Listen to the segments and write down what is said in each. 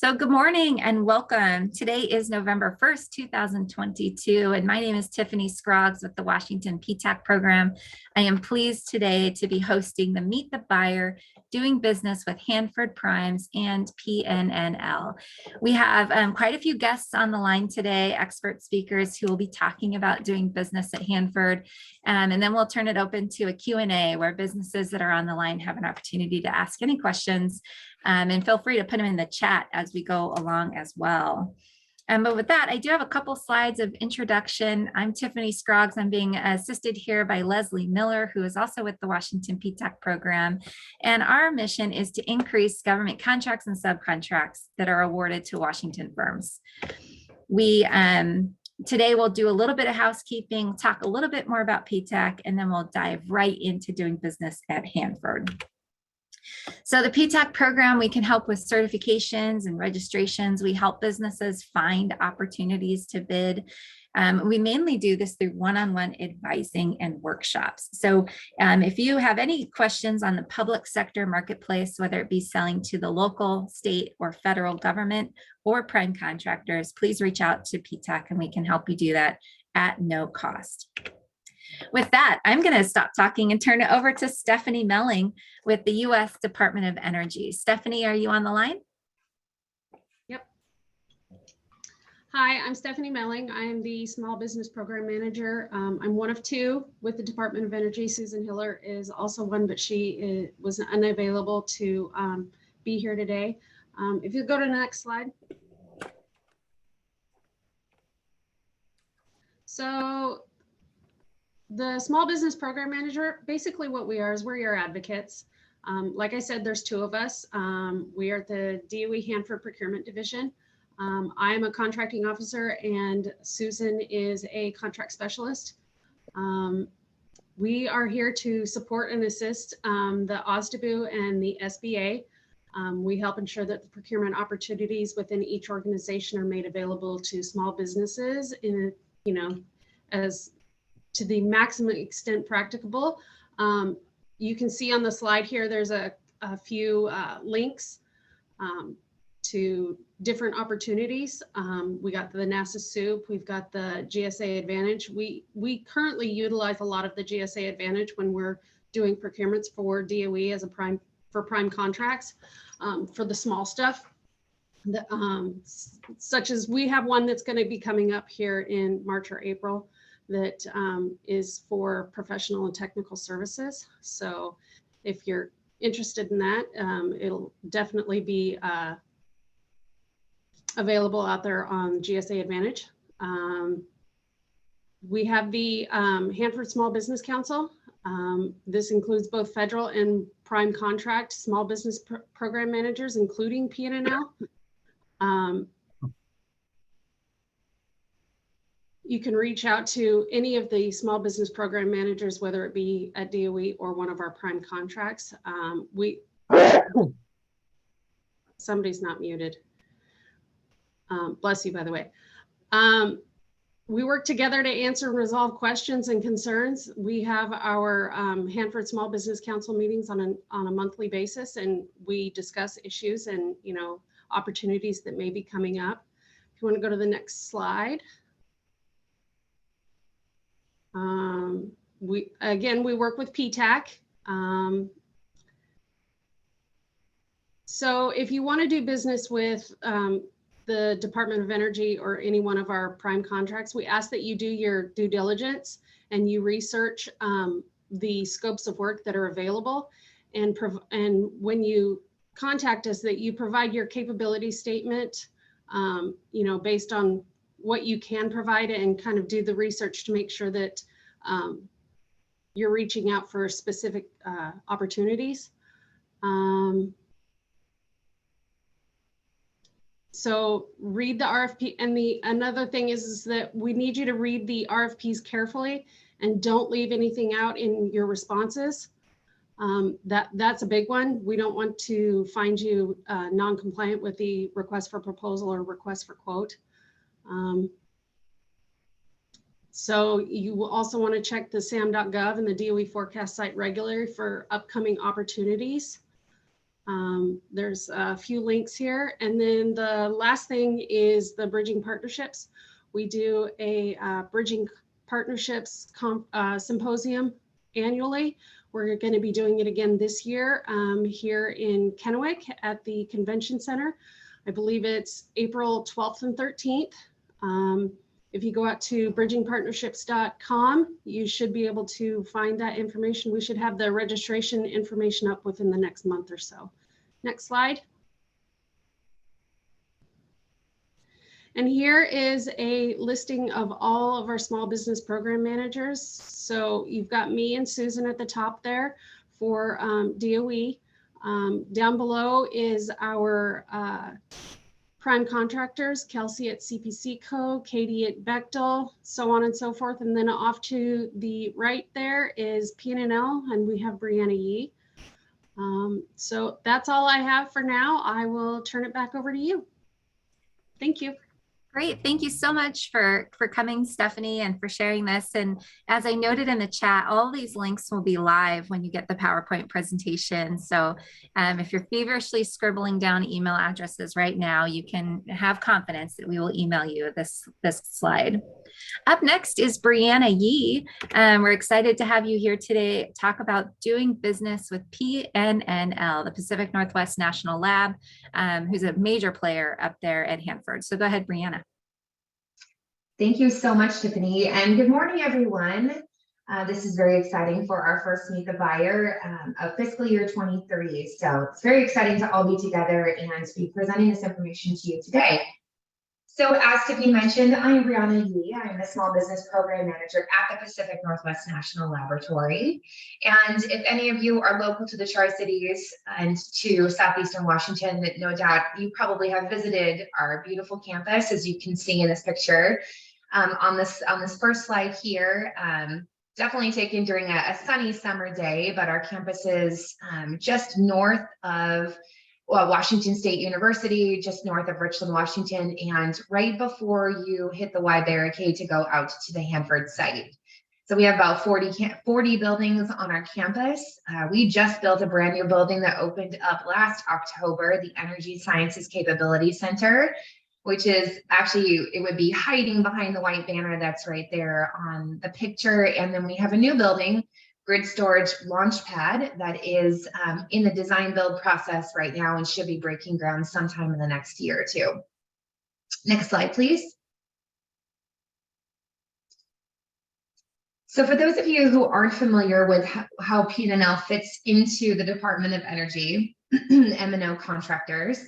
So good morning and welcome. Today is November 1st, 2022, and my name is Tiffany Scroggs with the Washington PTAC program. I am pleased today to be hosting the Meet the Buyer, Doing Business with Hanford Primes and PNNL. We have quite a few guests on the line today, expert speakers who will be talking about doing business at Hanford. And then we'll turn it open to a Q&A where businesses that are on the line have an opportunity to ask any questions. And feel free to put them in the chat as we go along as well. But with that, I do have a couple slides of introduction. I'm Tiffany Scroggs. I'm being assisted here by Leslie Miller, who is also with the Washington PTAC program. And our mission is to increase government contracts and subcontracts that are awarded to Washington firms. Today we'll do a little bit of housekeeping, talk a little bit more about PTAC, and then we'll dive right into doing business at Hanford. So the PTAC program, we can help with certifications and registrations. We help businesses find opportunities to bid. We mainly do this through one-on-one advising and workshops. So if you have any questions on the public sector marketplace, whether it be selling to the local, state, or federal government or prime contractors, please reach out to PTAC and we can help you do that at no cost. With that, I'm going to stop talking and turn it over to Stephanie Melling with the U.S. Department of Energy. Stephanie, are you on the line? Yep. Hi, I'm Stephanie Melling. I'm the Small Business Program Manager. I'm one of two with the Department of Energy. Susan Hiller is also one, but she was unavailable to be here today. If you go to the next slide. So the Small Business Program Manager, basically what we are is we're your advocates. Like I said, there's two of us. We are at the DOE Hanford Procurement Division. I am a contracting officer and Susan is a contract specialist. We are here to support and assist the OSDBU and the SBA. We help ensure that the procurement opportunities within each organization are made available to small businesses in, as to the maximum extent practicable. You can see on the slide here, there's a few links to different opportunities. We got the NASA SOUP, we've got the GSA Advantage. We currently utilize a lot of the GSA Advantage when we're doing procurements for DOE as a prime contracts for the small stuff. Such as we have one that's going to be coming up here in March or April that is for professional and technical services. So if you're interested in that, it'll definitely be available out there on GSA Advantage. We have the Hanford Small Business Council. This includes both federal and prime contract small business program managers, including PNNL. You can reach out to any of the small business program managers, whether it be at DOE or one of our prime contracts. Somebody's not muted. Bless you, by the way. We work together to answer and resolve questions and concerns. We have our Hanford Small Business Council meetings on a monthly basis, and we discuss issues and opportunities that may be coming up. If you want to go to the next slide. We work with PTAC. So if you want to do business with the Department of Energy or any one of our prime contracts, we ask that you do your due diligence and you research the scopes of work that are available. And when you contact us, that you provide your capability statement, based on what you can provide, and kind of do the research to make sure that you're reaching out for specific opportunities. So read the RFP, and another thing is that we need you to read the RFPs carefully and don't leave anything out in your responses. That's a big one. We don't want to find you non-compliant with the request for proposal or request for quote. So you will also want to check the SAM.gov and the DOE forecast site regularly for upcoming opportunities. There's a few links here. And then the last thing is the Bridging Partnerships. We do a Bridging Partnerships symposium annually. We're going to be doing it again this year here in Kennewick at the Convention Center. I believe it's April 12th and 13th. If you go out to bridgingpartnerships.com, you should be able to find that information. We should have the registration information up within the next month or so. Next slide. And here is a listing of all of our small business program managers. So you've got me and Susan at the top there for DOE. Down below is our prime contractors, Kelsey at CPC Co, Katie at Bechtel, so on and so forth. And then off to the right there is PNNL, and we have Brianna Yee. So that's all I have for now. I will turn it back over to you. Thank you. Great. Thank you so much for coming, Stephanie, and for sharing this. And as I noted in the chat, all these links will be live when you get the PowerPoint presentation. So if you're feverishly scribbling down email addresses right now, you can have confidence that we will email you this slide. Up next is Brianna Yee. We're excited to have you here today to talk about doing business with PNNL, the Pacific Northwest National Lab, who's a major player up there at Hanford. So go ahead, Brianna. Thank you so much, Tiffany, and good morning, everyone. This is very exciting for our first Meet the Buyer of fiscal year 23. So it's very exciting to all be together and to be presenting this information to you today. So as Tiffany mentioned, I am Brianna Yee. I am the Small Business Program Manager at the Pacific Northwest National Laboratory. And if any of you are local to the Tri-Cities and to Southeastern Washington, no doubt you probably have visited our beautiful campus, as you can see in this picture. On this first slide here, definitely taken during a sunny summer day, but our campus is just north of Washington State University, just north of Richland, Washington, and right before you hit the Y barricade to go out to the Hanford site. So we have about 40 buildings on our campus. We just built a brand new building that opened up last October, the Energy Sciences Capability Center, which is actually, it would be hiding behind the white banner that's right there on the picture. And then we have a new building, Grid Storage Launchpad, that is in the design build process right now and should be breaking ground sometime in the next year or two. Next slide, please. So for those of you who aren't familiar with how PNNL fits into the Department of Energy, M&O contractors,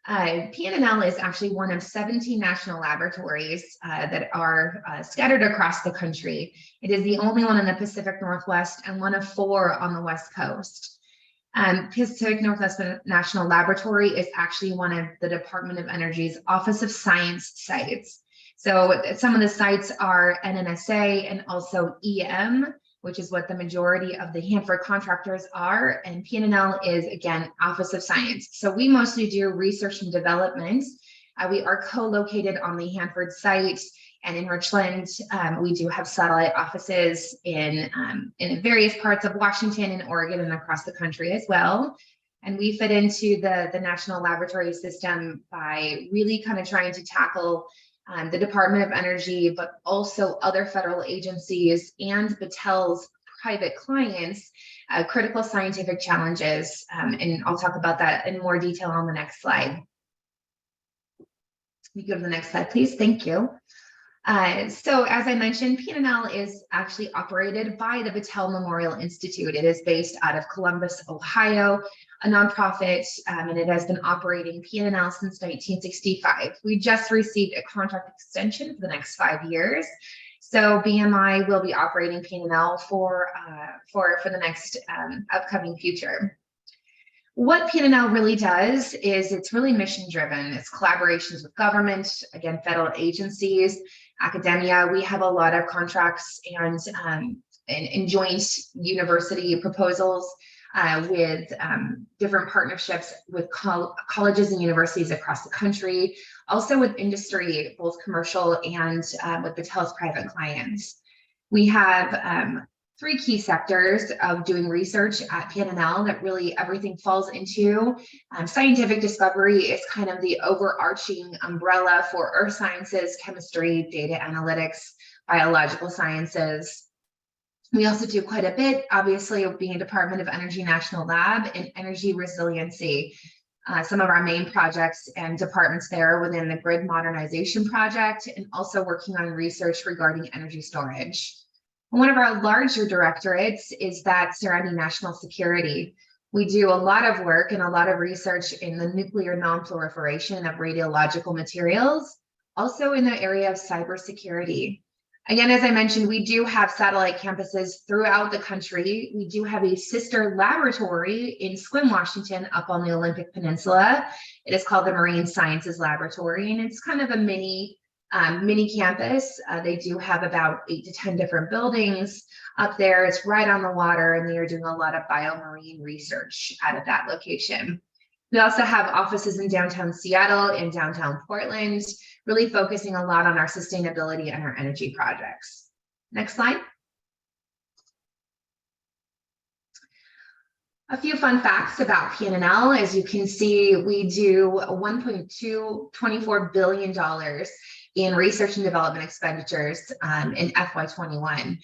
PNNL is actually one of 17 national laboratories that are scattered across the country. It is the only one in the Pacific Northwest and one of 4 on the West Coast. Pacific Northwest National Laboratory is actually one of the Department of Energy's Office of Science sites. So some of the sites are NNSA and also EM, which is what the majority of the Hanford contractors are. And PNNL is, again, Office of Science. So we mostly do research and development. We are co-located on the Hanford site, and in Richland, we do have satellite offices in various parts of Washington and Oregon and across the country as well. And we fit into the national laboratory system by really kind of trying to tackle the Department of Energy, but also other federal agencies and Battelle's private clients, critical scientific challenges. And I'll talk about that in more detail on the next slide. We go to the next slide, please. Thank you. So as I mentioned, PNNL is actually operated by the Battelle Memorial Institute. It is based out of Columbus, Ohio, a nonprofit, and it has been operating PNNL since 1965. We just received a contract extension for the next 5 years. So BMI will be operating PNNL for the next upcoming future. What PNNL really does is it's really mission driven. It's collaborations with government, again, federal agencies, academia. We have a lot of contracts and joint university proposals with different partnerships with colleges and universities across the country, also with industry, both commercial and with Battelle's private clients. We have three key sectors of doing research at PNNL that really everything falls into. Scientific discovery is kind of the overarching umbrella for earth sciences, chemistry, data analytics, biological sciences. We also do quite a bit, obviously, of being a Department of Energy National Lab in energy resiliency. Some of our main projects and departments there within the grid modernization project, and also working on research regarding energy storage. One of our larger directorates is that surrounding national security. We do a lot of work and a lot of research in the nuclear non-proliferation of radiological materials, also in the area of cybersecurity. Again, as I mentioned, we do have satellite campuses throughout the country. We do have a sister laboratory in Sequim, Washington, up on the Olympic Peninsula. It is called the Marine Sciences Laboratory, and it's kind of a mini campus. They do have about 8 to 10 different buildings up there. It's right on the water, and they are doing a lot of biomarine research out of that location. We also have offices in downtown Seattle and downtown Portland, really focusing a lot on our sustainability and our energy projects. Next slide. A few fun facts about PNNL. As you can see, we do $1.24 billion in research and development expenditures in FY21.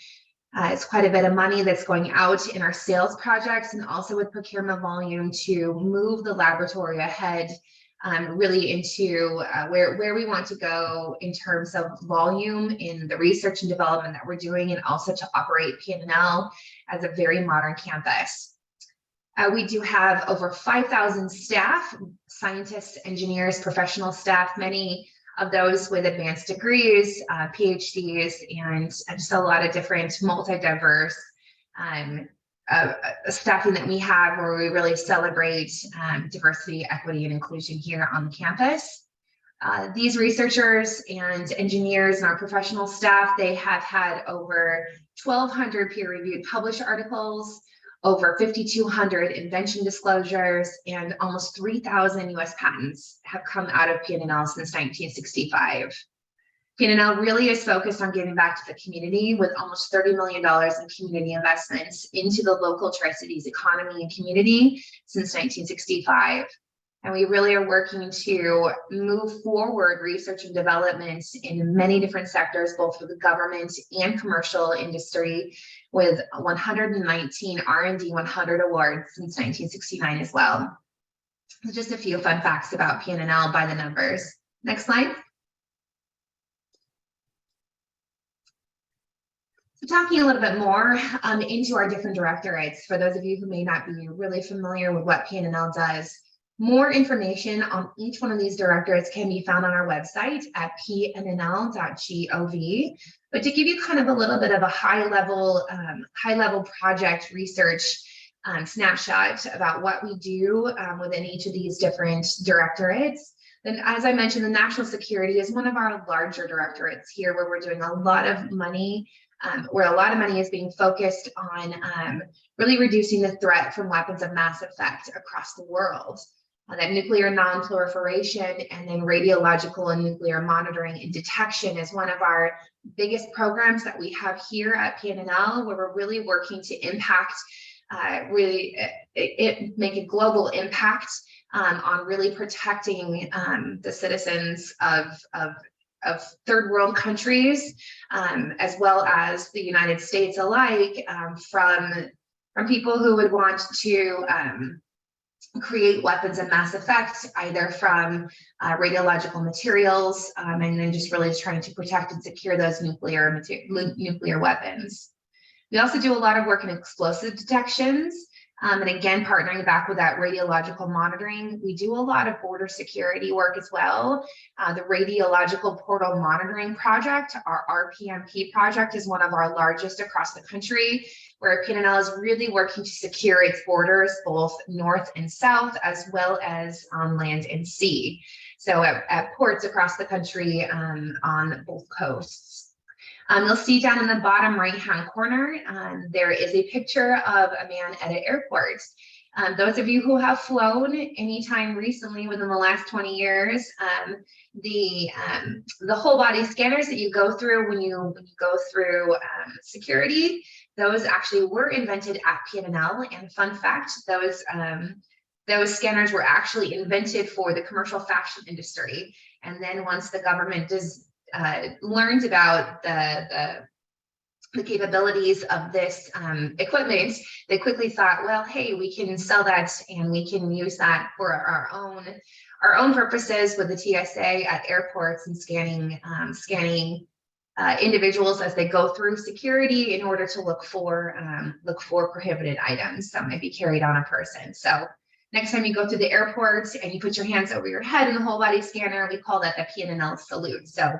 It's quite a bit of money that's going out in our sales projects and also with procurement volume to move the laboratory ahead, really into where we want to go in terms of volume in the research and development that we're doing, and also to operate PNNL as a very modern campus. We do have over 5,000 staff, scientists, engineers, professional staff, many of those with advanced degrees, PhDs, and just a lot of different multi-diverse staffing that we have, where we really celebrate diversity, equity, and inclusion here on the campus. These researchers and engineers and our professional staff, they have had over 1,200 peer-reviewed published articles, over 5,200 invention disclosures, and almost 3,000 US patents have come out of PNNL since 1965. PNNL really is focused on giving back to the community with almost $30 million in community investments into the local Tri-Cities economy and community since 1965. And we really are working to move forward research and development in many different sectors, both for the government and commercial industry, with 119 R&D 100 awards since 1969 as well. So just a few fun facts about PNNL by the numbers. Next slide. So talking a little bit more into our different directorates, for those of you who may not be really familiar with what PNNL does, more information on each one of these directorates can be found on our website at pnnl.gov. But to give you kind of a little bit of a high-level project research snapshot about what we do within each of these different directorates, then as I mentioned, the national security is one of our larger directorates here, where we're doing a lot of money, where a lot of money is being focused on really reducing the threat from weapons of mass effect across the world. That nuclear non-proliferation and then radiological and nuclear monitoring and detection is one of our biggest programs that we have here at PNNL, where we're really working to impact, make a global impact on really protecting the citizens of third world countries, as well as the United States alike, from people who would want to create weapons of mass effect, either from radiological materials, and then just really trying to protect and secure those nuclear weapons. We also do a lot of work in explosive detections, and again, partnering back with that radiological monitoring. We do a lot of border security work as well. The Radiological Portal Monitoring Project, our RPMP project, is one of our largest across the country, where PNNL is really working to secure its borders, both north and south, as well as on land and sea. So at ports across the country, on both coasts. You'll see down in the bottom right-hand corner, there is a picture of a man at an airport. Those of you who have flown anytime recently within the last 20 years, the whole body scanners that you go through when you go through security, those actually were invented at PNNL. And fun fact, those scanners were actually invented for the commercial fashion industry. And then once the government learned about the capabilities of this equipment, they quickly thought, well, hey, we can sell that and we can use that for our own purposes with the TSA at airports and scanning individuals as they go through security in order to look for prohibited items that might be carried on a person. So next time you go through the airport and you put your hands over your head in the whole body scanner, we call that the PNNL salute. So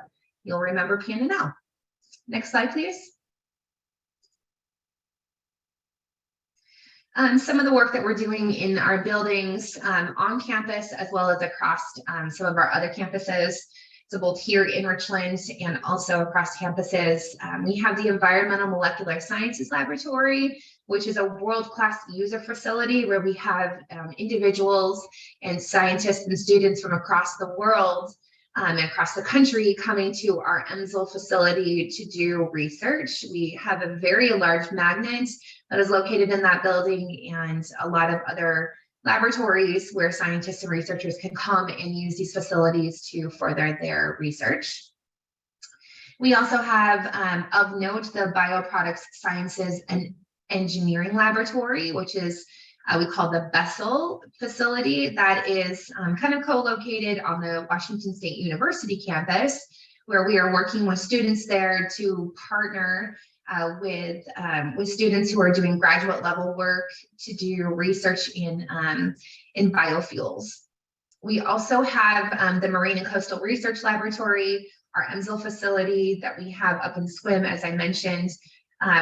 you'll remember PNNL. Next slide, please. Some of the work that we're doing in our buildings on campus, as well as across some of our other campuses. So both here in Richland and also across campuses, we have the Environmental Molecular Sciences Laboratory, which is a world-class user facility where we have individuals and scientists and students from across the world and across the country coming to our EMSL facility to do research. We have a very large magnet that is located in that building and a lot of other laboratories where scientists and researchers can come and use these facilities to further their research. We also have, of note, the Bioproducts Sciences and Engineering Laboratory, which is we call the Bessel facility, that is kind of co-located on the Washington State University campus, where we are working with students there to partner with students who are doing graduate level work to do research in biofuels. We also have the Marine and Coastal Research Laboratory, our EMSL facility that we have up in Swim, as I mentioned,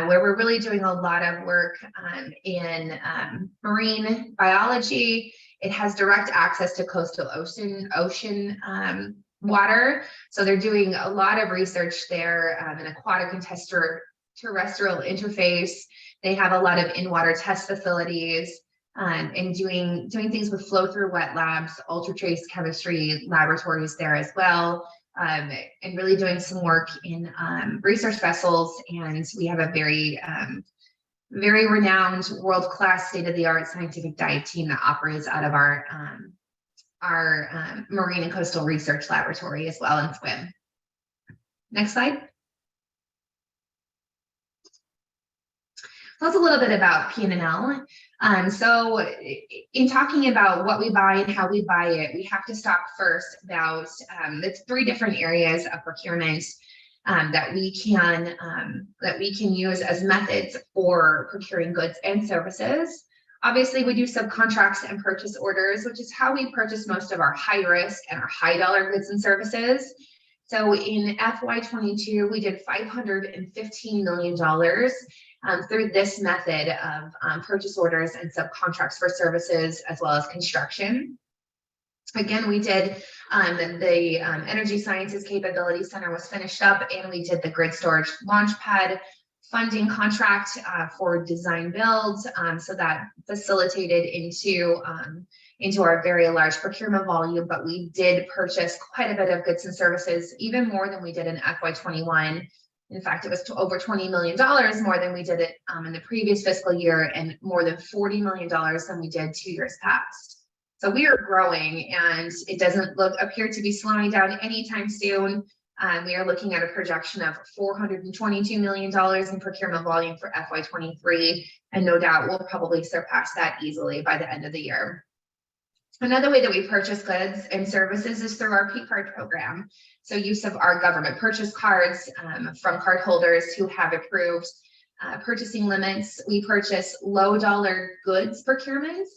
where we're really doing a lot of work in marine biology. It has direct access to coastal ocean water. So they're doing a lot of research there, an aquatic and terrestrial interface. They have a lot of in-water test facilities and doing things with flow-through wet labs, ultra-trace chemistry laboratories there as well. And really doing some work in research vessels. And we have a very renowned, world-class, state-of-the-art scientific dive team that operates out of our Marine and Coastal Research Laboratory as well in Swim. Next slide. So that's a little bit about PNNL. So in talking about what we buy and how we buy it, we have to talk first about the three different areas of procurement that we can use as methods for procuring goods and services. Obviously, we do subcontracts and purchase orders, which is how we purchase most of our high risk and our high dollar goods and services. So in FY22, we did $515 million through this method of purchase orders and subcontracts for services, as well as construction. Again, we did the Energy Sciences Capability Center was finished up, and we did the Grid Storage Launchpad funding contract for design builds. So that facilitated into our very large procurement volume, but we did purchase quite a bit of goods and services, even more than we did in FY21. In fact, it was over $20 million more than we did it in the previous fiscal year, and more than $40 million than we did 2 years past. So we are growing, and it doesn't appear to be slowing down anytime soon. We are looking at a projection of $422 million in procurement volume for FY23, and no doubt we'll probably surpass that easily by the end of the year. Another way that we purchase goods and services is through our P card program. So use of our government purchase cards from cardholders who have approved purchasing limits. We purchase low dollar goods procurements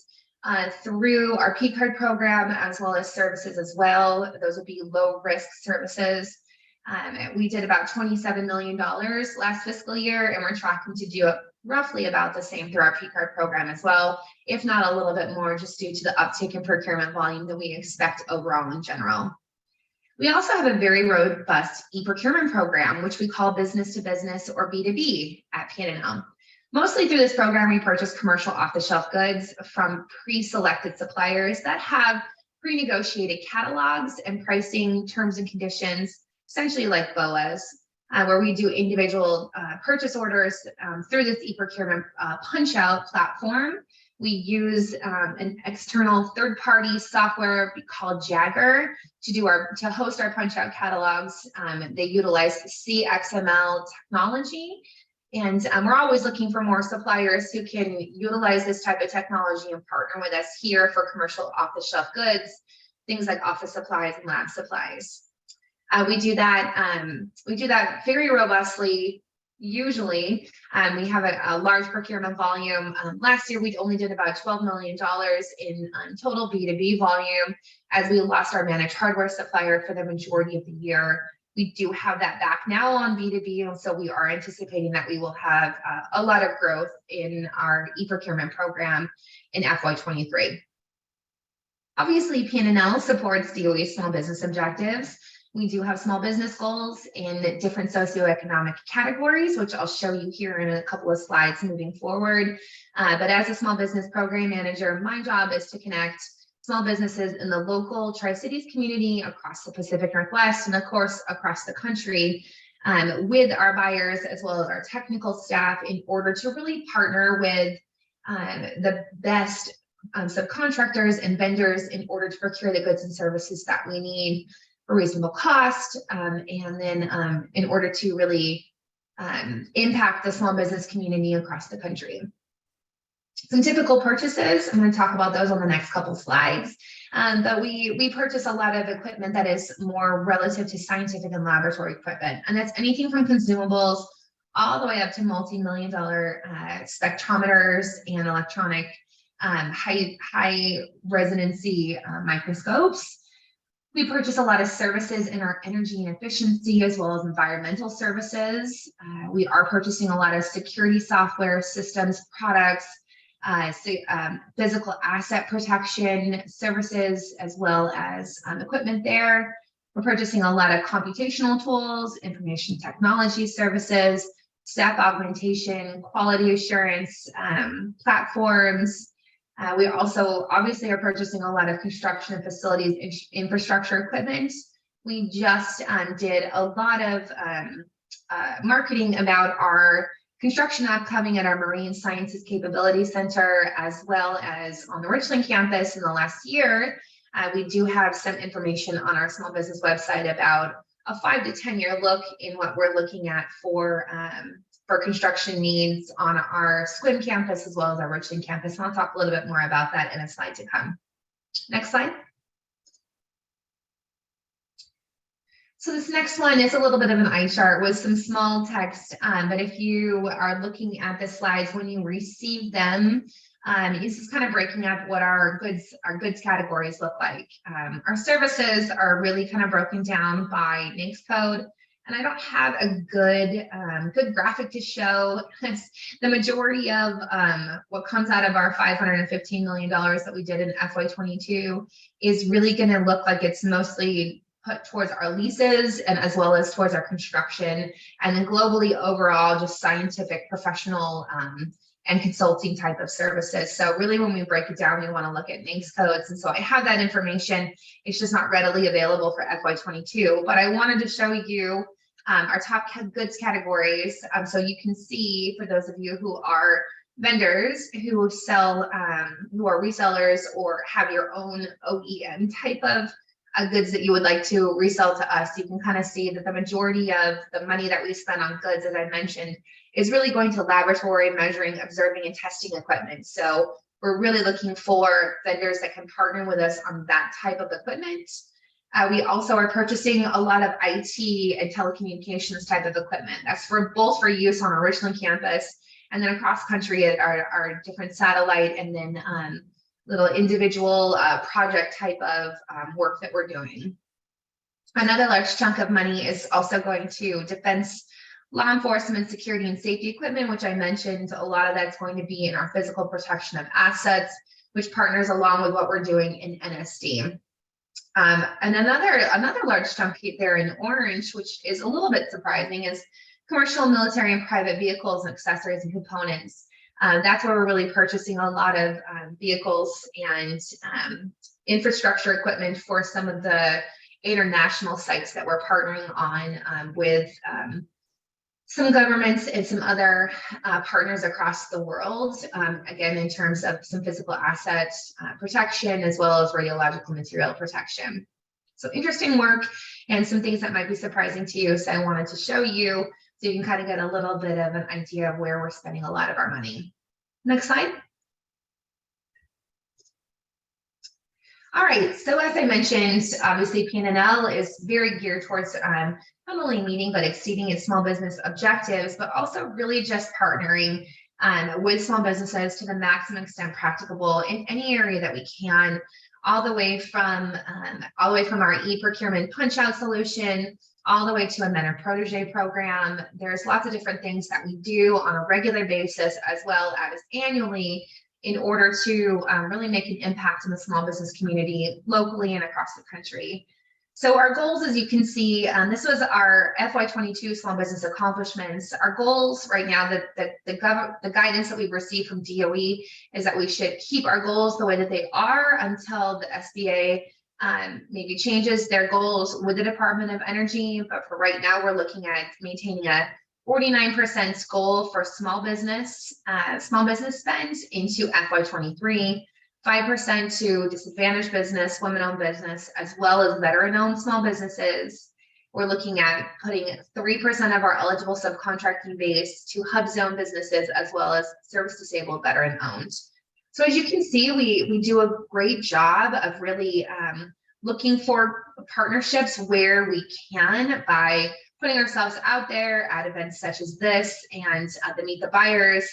through our P card program, as well as services as well. Those would be low risk services. We did about $27 million last fiscal year, and we're tracking to do it roughly about the same through our P card program as well, if not a little bit more, just due to the uptick in procurement volume that we expect overall in general. We also have a very robust e-procurement program, which we call business to business or B2B at PNNL. Mostly through this program, we purchase commercial off-the-shelf goods from pre-selected suppliers that have pre-negotiated catalogs and pricing terms and conditions, essentially like BOAs, where we do individual purchase orders through this e-procurement punch-out platform. We use an external third-party software called Jagger to host our punch-out catalogs. They utilize CXML technology. And we're always looking for more suppliers who can utilize this type of technology and partner with us here for commercial off-the-shelf goods, things like office supplies and lab supplies. We do that very robustly. Usually, we have a large procurement volume. Last year, we only did about $12 million in total B2B volume, as we lost our managed hardware supplier for the majority of the year. We do have that back now on B2B, and so we are anticipating that we will have a lot of growth in our e-procurement program in FY23. Obviously, PNNL supports DOE small business objectives. We do have small business goals in different socioeconomic categories, which I'll show you here in a couple of slides moving forward. But as a small business program manager, my job is to connect small businesses in the local Tri-Cities community across the Pacific Northwest and of course across the country with our buyers as well as our technical staff in order to really partner with the best subcontractors and vendors in order to procure the goods and services that we need for reasonable cost, and then in order to really impact the small business community across the country. Some typical purchases, I'm going to talk about those on the next couple slides, but we purchase a lot of equipment that is more relative to scientific and laboratory equipment, and that's anything from consumables all the way up to multi-million-dollar spectrometers and electronic high resonancy microscopes. We purchase a lot of services in our energy and efficiency as well as environmental services. We are purchasing a lot of security software systems, products, physical asset protection services, as well as equipment there. We're purchasing a lot of computational tools, information technology services, staff augmentation, quality assurance platforms. We also obviously are purchasing a lot of construction and facilities infrastructure equipment. We just did a lot of marketing about our construction upcoming at our Marine Sciences Capability Center, as well as on the Richland campus in the last year. We do have some information on our small business website about a 5 to 10 year look in what we're looking at for construction needs on our Squim campus as well as our Richland campus. And I'll talk a little bit more about that in a slide to come. Next slide. So this next one is a little bit of an eye chart with some small text, but if you are looking at the slides when you receive them, this is kind of breaking up what our goods categories look like. Our services are really kind of broken down by NAICS code, and I don't have a good graphic to show. The majority of what comes out of our $515 million that we did in FY22 is really going to look like it's mostly put towards our leases and as well as towards our construction, and then globally overall just scientific, professional, and consulting type of services. So really when we break it down, we want to look at NAICS codes. And so I have that information. It's just not readily available for FY22, but I wanted to show you our top goods categories. So you can see, for those of you who are vendors who sell, who are resellers or have your own OEM type of goods that you would like to resell to us, you can kind of see that the majority of the money that we spend on goods, as I mentioned, is really going to laboratory measuring, observing, and testing equipment. So we're really looking for vendors that can partner with us on that type of equipment. We also are purchasing a lot of IT and telecommunications type of equipment. That's for both for use on our Richland campus and then across country at our different satellite and then little individual project type of work that we're doing. Another large chunk of money is also going to defense, law enforcement, security, and safety equipment, which I mentioned. A lot of that's going to be in our physical protection of assets, which partners along with what we're doing in NSD. And another large chunk there in orange, which is a little bit surprising, is commercial, military, and private vehicles and accessories and components. That's where we're really purchasing a lot of vehicles and infrastructure equipment for some of the international sites that we're partnering on with some governments and some other partners across the world, again, in terms of some physical asset protection as well as radiological material protection. So interesting work and some things that might be surprising to you. So I wanted to show you so you can kind of get a little bit of an idea of where we're spending a lot of our money. Next slide. All right, so as I mentioned, obviously PNNL is very geared towards not only meeting but exceeding its small business objectives, but also really just partnering with small businesses to the maximum extent practicable in any area that we can, all the way from our e-procurement punch-out solution, all the way to a mentor protege program. There's lots of different things that we do on a regular basis as well as annually in order to really make an impact in the small business community locally and across the country. So our goals, as you can see, this was our FY22 small business accomplishments. Our goals right now, the guidance that we've received from DOE is that we should keep our goals the way that they are until the SBA maybe changes their goals with the Department of Energy. But for right now, we're looking at maintaining a 49% goal for small business spend into FY23, 5% to disadvantaged business, women-owned business, as well as veteran-owned small businesses. We're looking at putting 3% of our eligible subcontracting base to hub zone businesses, as well as service disabled veteran-owned. So as you can see, we do a great job of really looking for partnerships where we can by putting ourselves out there at events such as this and the Meet the Buyers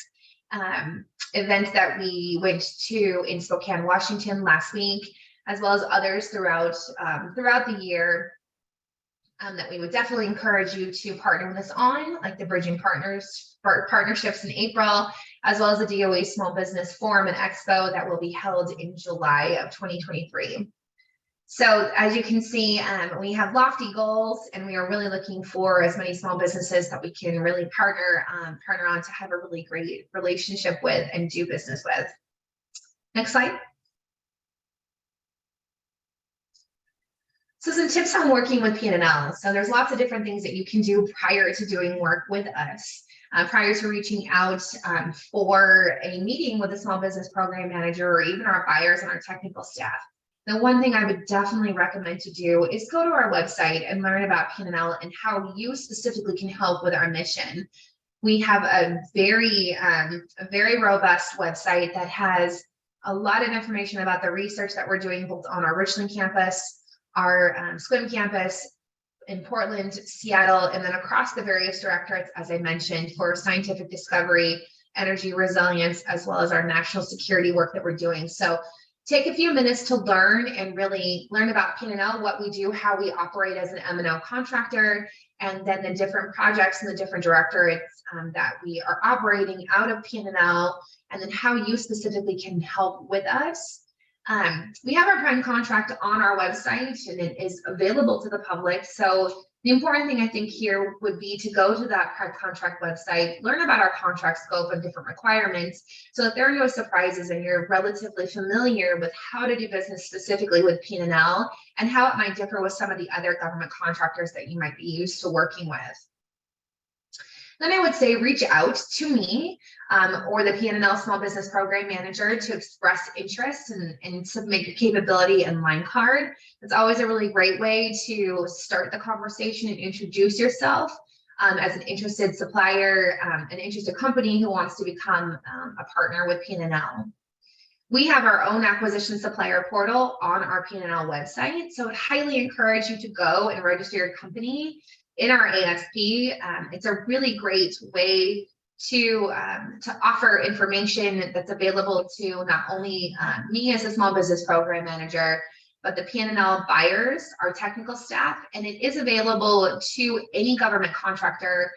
event that we went to in Spokane, Washington last week, as well as others throughout the year that we would definitely encourage you to partner with us on, like the Bridging Partnerships in April, as well as the DOE Small Business Forum and Expo that will be held in July of 2023. So as you can see, we have lofty goals, and we are really looking for as many small businesses that we can really partner on to have a really great relationship with and do business with. Next slide. So some tips on working with PNNL. So there's lots of different things that you can do prior to doing work with us, prior to reaching out for a meeting with a small business program manager or even our buyers and our technical staff. The one thing I would definitely recommend to do is go to our website and learn about PNNL and how you specifically can help with our mission. We have a very robust website that has a lot of information about the research that we're doing both on our Richland campus, our Squim campus in Portland, Seattle, and then across the various directorates, as I mentioned, for scientific discovery, energy resilience, as well as our national security work that we're doing. So take a few minutes to learn and really learn about PNNL, what we do, how we operate as an M&L contractor, and then the different projects and the different directorates that we are operating out of PNNL, and then how you specifically can help with us. We have our prime contract on our website, and it is available to the public. So the important thing I think here would be to go to that prime contract website, learn about our contract scope and different requirements so that there are no surprises and you're relatively familiar with how to do business specifically with PNNL and how it might differ with some of the other government contractors that you might be used to working with. Then I would say reach out to me or the PNNL Small Business Program Manager to express interest and submit your capability and line card. It's always a really great way to start the conversation and introduce yourself as an interested supplier, an interested company who wants to become a partner with PNNL. We have our own acquisition supplier portal on our PNNL website, so I'd highly encourage you to go and register your company in our ASP. It's a really great way to offer information that's available to not only me as a small business program manager, but the PNNL buyers, our technical staff, and it is available to any government contractor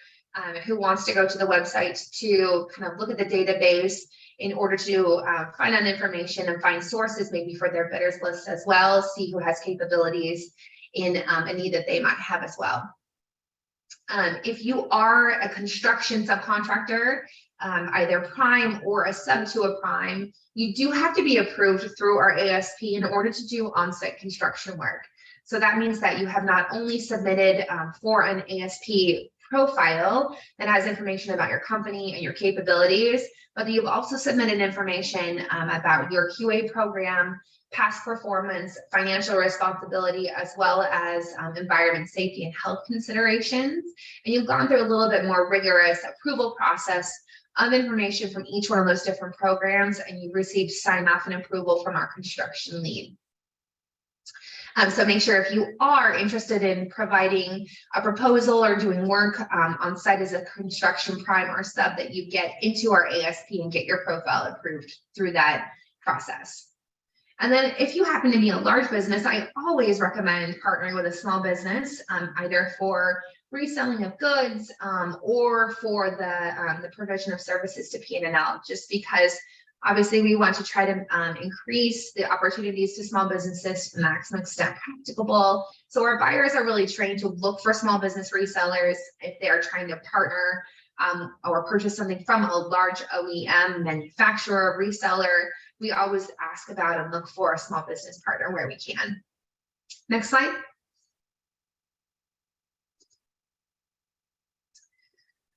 who wants to go to the website to kind of look at the database in order to find out information and find sources maybe for their bidders list as well, see who has capabilities in a need that they might have as well. If you are a construction subcontractor, either prime or a sub to a prime, you do have to be approved through our ASP in order to do on-site construction work. So that means that you have not only submitted for an ASP profile that has information about your company and your capabilities, but you've also submitted information about your QA program, past performance, financial responsibility, as well as environment, safety, and health considerations. And you've gone through a little bit more rigorous approval process of information from each one of those different programs, and you've received sign off and approval from our construction lead. So make sure if you are interested in providing a proposal or doing work on site as a construction prime or sub, that you get into our ASP and get your profile approved through that process. And then if you happen to be a large business, I always recommend partnering with a small business, either for reselling of goods or for the provision of services to PNNL, just because obviously we want to try to increase the opportunities to small businesses to the maximum extent practicable. So our buyers are really trained to look for small business resellers if they are trying to partner or purchase something from a large OEM manufacturer, reseller. We always ask about and look for a small business partner where we can. Next slide.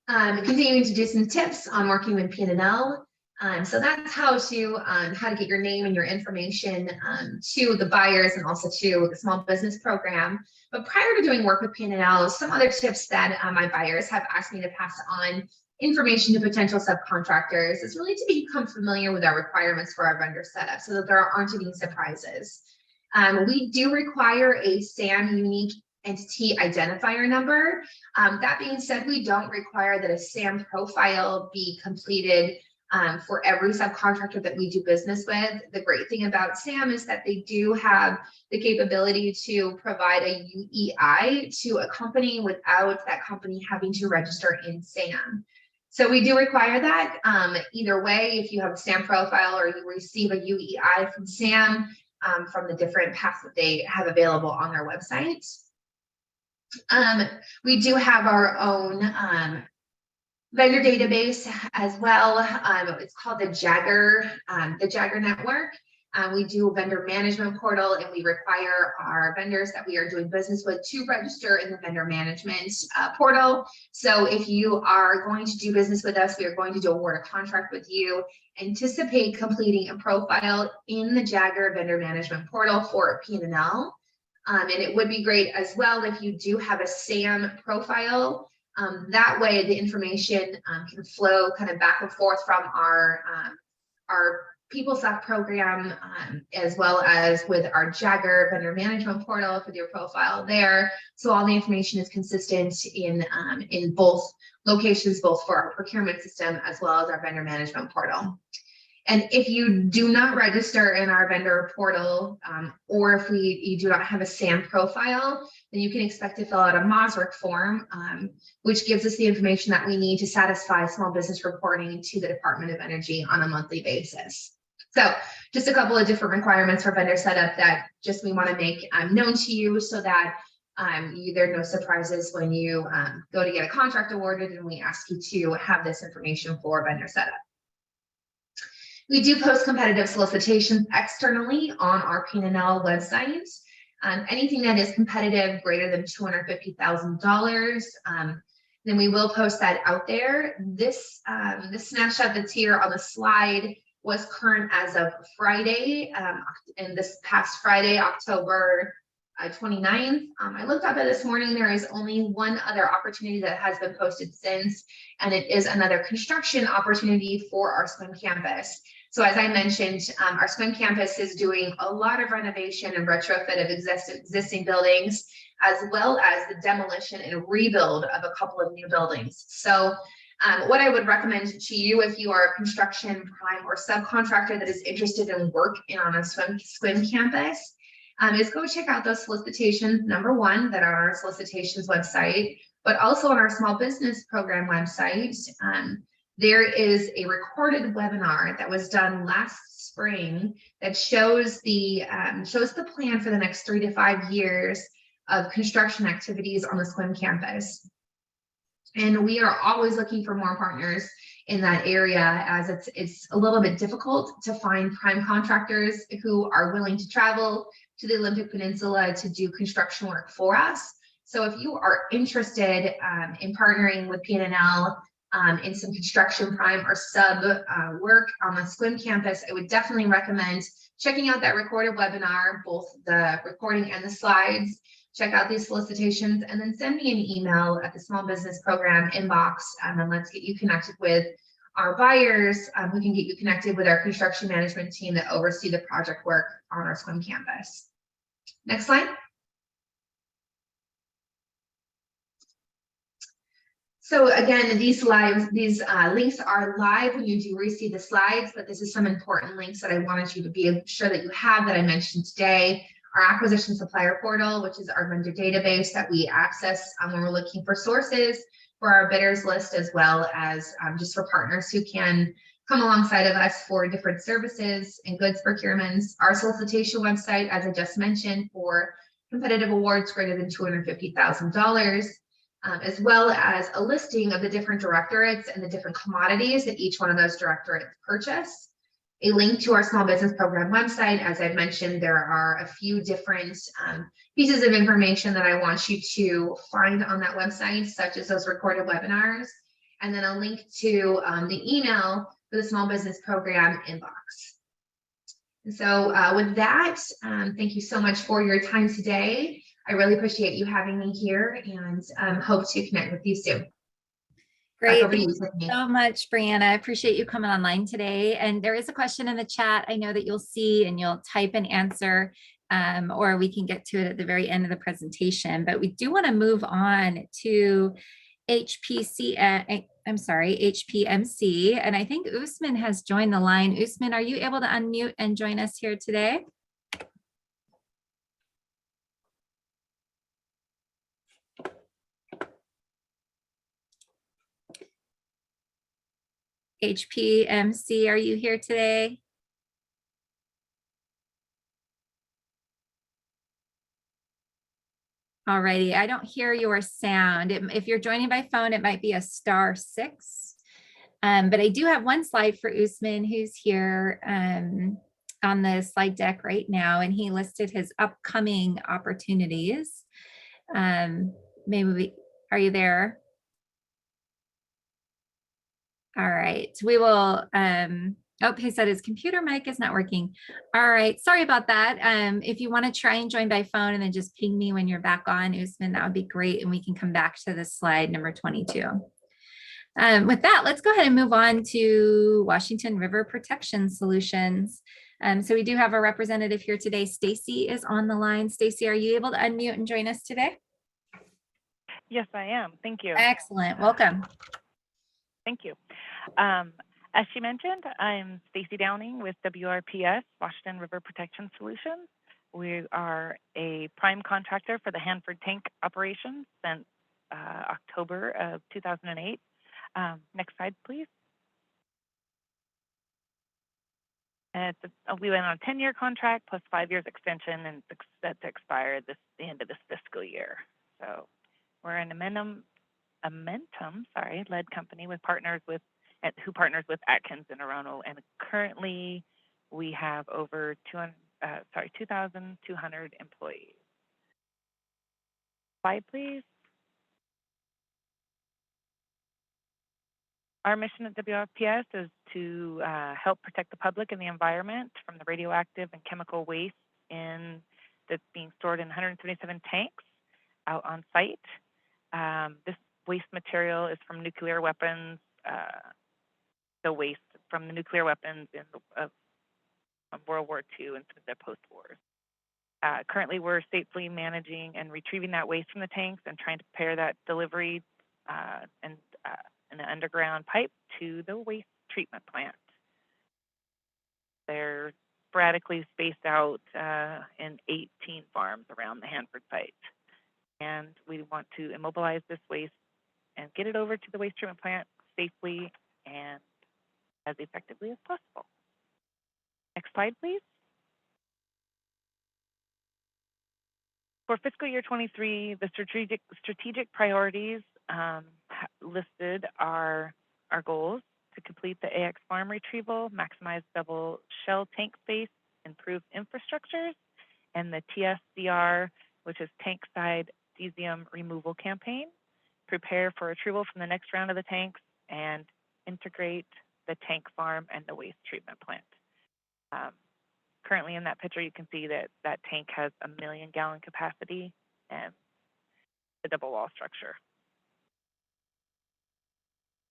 Continuing to do some tips on working with PNNL. So that's how to get your name and your information to the buyers and also to the small business program. But prior to doing work with PNNL, some other tips that my buyers have asked me to pass on information to potential subcontractors is really to become familiar with our requirements for our vendor setup so that there aren't any surprises. We do require a SAM unique entity identifier number. That being said, we don't require that a SAM profile be completed for every subcontractor that we do business with. The great thing about SAM is that they do have the capability to provide a UEI to a company without that company having to register in SAM. So we do require that. Either way, if you have a SAM profile or you receive a UEI from SAM from the different paths that they have available on their website. We do have our own vendor database as well. It's called the Jagger network. We do a vendor management portal, and we require our vendors that we are doing business with to register in the vendor management portal. So if you are going to do business with us, we are going to do award a contract with you. Anticipate completing a profile in the Jagger vendor management portal for PNNL. And it would be great as well if you do have a SAM profile. That way the information can flow kind of back and forth from our PeopleSoft program, as well as with our Jagger vendor management portal with your profile there. So all the information is consistent in both locations, both for our procurement system as well as our vendor management portal. And if you do not register in our vendor portal, or if you do not have a SAM profile, then you can expect to fill out a MOSRC form, which gives us the information that we need to satisfy small business reporting to the Department of Energy on a monthly basis. So just a couple of different requirements for vendor setup that just we want to make known to you so that there are no surprises when you go to get a contract awarded and we ask you to have this information for vendor setup. We do post competitive solicitations externally on our PNNL website. Anything that is competitive, greater than $250,000, then we will post that out there. This snapshot that's here on the slide was current as of Friday, and this past Friday, October 29th. I looked up it this morning. There is only one other opportunity that has been posted since, and it is another construction opportunity for our swim campus. So as I mentioned, our swim campus is doing a lot of renovation and retrofit of existing buildings, as well as the demolition and rebuild of a couple of new buildings. So what I would recommend to you, if you are a construction prime or subcontractor that is interested in work on a swim campus, is go check out those solicitations, number one, that are on our solicitations website, but also on our small business program website. There is a recorded webinar that was done last spring that shows the plan for the next 3 to 5 years of construction activities on the swim campus. And we are always looking for more partners in that area, as it's a little bit difficult to find prime contractors who are willing to travel to the Olympic Peninsula to do construction work for us. So if you are interested in partnering with PNNL in some construction prime or sub work on the SQUIM campus, I would definitely recommend checking out that recorded webinar, both the recording and the slides. Check out these solicitations, and then send me an email at the small business program inbox, and then let's get you connected with our buyers who can get you connected with our construction management team that oversee the project work on our SQUIM campus. Next slide. So again, these links are live when you do receive the slides, but this is some important links that I wanted you to be sure that you have that I mentioned today. Our acquisition supplier portal, which is our vendor database that we access when we're looking for sources for our bidders list, as well as just for partners who can come alongside of us for different services and goods procurements. Our solicitation website, as I just mentioned, for competitive awards greater than $250,000, as well as a listing of the different directorates and the different commodities that each one of those directorates purchase. A link to our small business program website. As I've mentioned, there are a few different pieces of information that I want you to find on that website, such as those recorded webinars, and then a link to the email for the small business program inbox. And so with that, thank you so much for your time today. I really appreciate you having me here, and hope to connect with you soon. Great. Thank you so much, Brianna. I appreciate you coming online today. And there is a question in the chat I know that you'll see, and you'll type an answer, or we can get to it at the very end of the presentation. But we do want to move on to HPMC. And I think Usman has joined the line. Usman, are you able to unmute and join us here today? HPMC, are you here today? Alrighty, I don't hear your sound. If you're joining by phone, it might be a *6. But I do have one slide for Usman, who's here on the slide deck right now, and he listed his upcoming opportunities. Are you there? All right, we will, oh, he said his computer mic is not working. All right, sorry about that. If you want to try and join by phone and then just ping me when you're back on, Usman, that would be great. And we can come back to this slide number 22. With that, let's go ahead and move on to Washington River Protection Solutions. So we do have a representative here today. Stacy is on the line. Stacy, are you able to unmute and join us today? Yes, I am. Thank you. Excellent. Welcome. Thank you. As she mentioned, I'm Stacy Downing with WRPS, Washington River Protection Solutions. We are a prime contractor for the Hanford tank operations since October of 2008. Next slide, please. We went on a 10-year contract plus 5 years extension, and it's set to expire the end of this fiscal year. So we're an led company with who partners with Atkins and Orono, and currently we have over 2,200 employees. Slide, please. Our mission at WRPS is to help protect the public and the environment from the radioactive and chemical waste that's being stored in 177 tanks out on site. This waste material is from nuclear weapons, the waste from the nuclear weapons of World War II and some of the post-wars. Currently, we're safely managing and retrieving that waste from the tanks and trying to prepare that delivery in an underground pipe to the waste treatment plant. They're sporadically spaced out in 18 farms around the Hanford site. And we want to immobilize this waste and get it over to the waste treatment plant safely and as effectively as possible. Next slide, please. For fiscal year 23, the strategic priorities listed are our goals: to complete the AX farm retrieval, maximize double shell tank space, improve infrastructures, and the TSCR, which is tank side cesium removal campaign, prepare for retrieval from the next round of the tanks, and integrate the tank farm and the waste treatment plant. Currently in that picture, you can see that that tank has a 1 million gallon capacity and the double wall structure.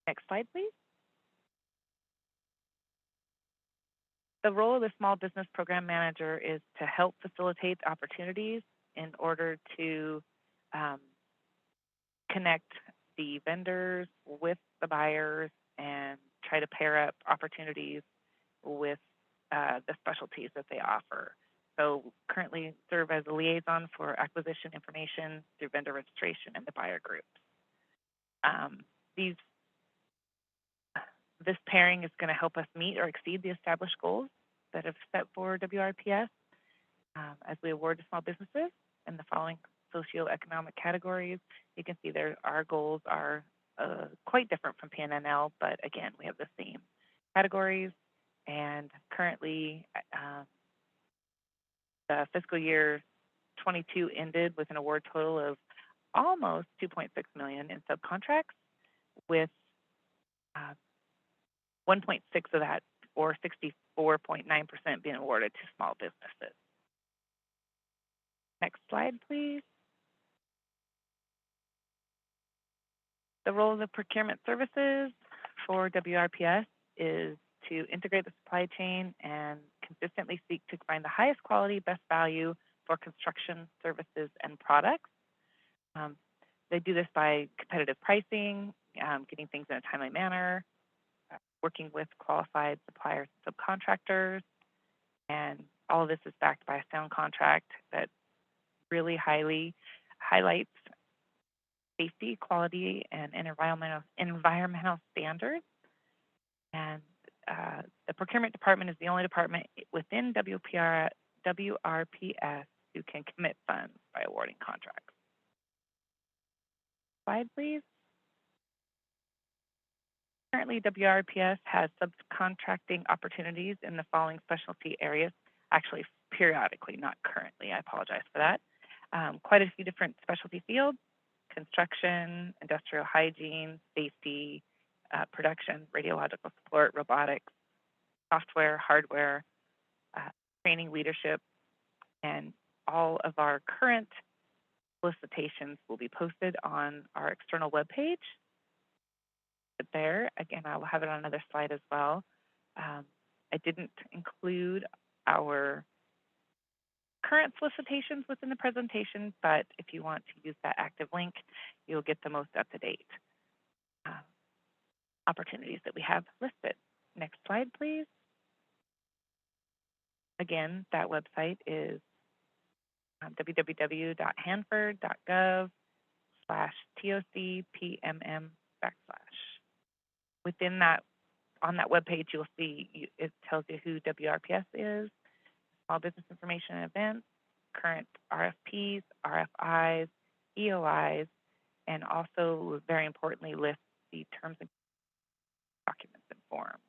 Next slide, please. The role of the Small Business Program Manager is to help facilitate opportunities in order to connect the vendors with the buyers and try to pair up opportunities with the specialties that they offer. So currently serve as a liaison for acquisition information through vendor registration and the buyer groups. This pairing is going to help us meet or exceed the established goals that have set for WRPS as we award to small businesses in the following socioeconomic categories. You can see there our goals are quite different from PNNL, but again, we have the same categories. And currently, the fiscal year 22 ended with an award total of almost 2.6 million in subcontracts, with 1.6 of that, or 64.9%, being awarded to small businesses. Next slide, please. The role of the procurement services for WRPS is to integrate the supply chain and consistently seek to find the highest quality, best value for construction services and products. They do this by competitive pricing, getting things in a timely manner, working with qualified suppliers and subcontractors, and all of this is backed by a sound contract that really highly highlights safety, quality, and environmental standards. And the procurement department is the only department within WRPS who can commit funds by awarding contracts. Slide, please. Currently, WRPS has subcontracting opportunities in the following specialty areas. Actually, periodically, not currently. I apologize for that. Quite a few different specialty fields: construction, industrial hygiene, safety, production, radiological support, robotics, software, hardware, training, leadership, and all of our current solicitations will be posted on our external webpage. There, again, I will have it on another slide as well. I didn't include our current solicitations within the presentation, but if you want to use that active link, you'll get the most up-to-date opportunities that we have listed. Next slide, please. Again, that website is www.hanford.gov/TOCPMM/. Within that, on that webpage, you'll see it tells you who WRPS is, small business information and events, current RFPs, RFIs, EOIs, and also, very importantly, lists the terms and documents and forms.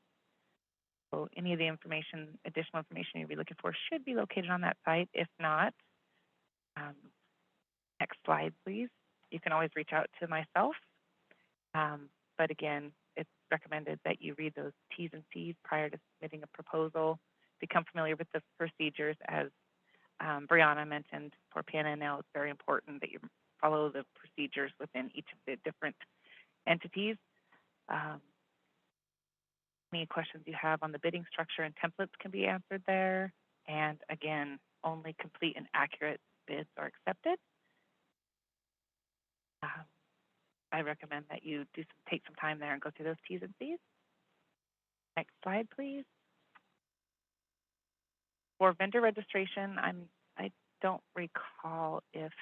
So any of the information, additional information you'll be looking for should be located on that site. If not, next slide, please. You can always reach out to myself. But again, it's recommended that you read those T's and C's prior to submitting a proposal, become familiar with the procedures. As Brianna mentioned, for PNNL, it's very important that you follow the procedures within each of the different entities. Any questions you have on the bidding structure and templates can be answered there. And again, only complete and accurate bids are accepted. I recommend that you take some time there and go through those T's and C's. Next slide, please. For vendor registration, I don't recall if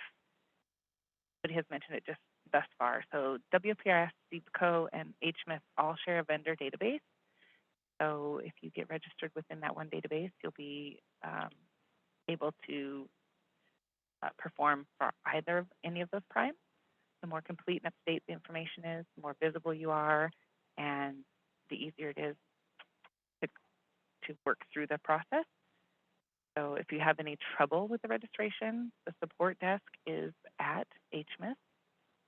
somebody has mentioned it just thus far. So WPRS, CEPCO, and HMIS all share a vendor database. So if you get registered within that one database, you'll be able to perform for any of those primes. the more complete and up-to-date the information is, the more visible you are, and the easier it is to work through the process. So if you have any trouble with the registration, the support desk is at HMIS,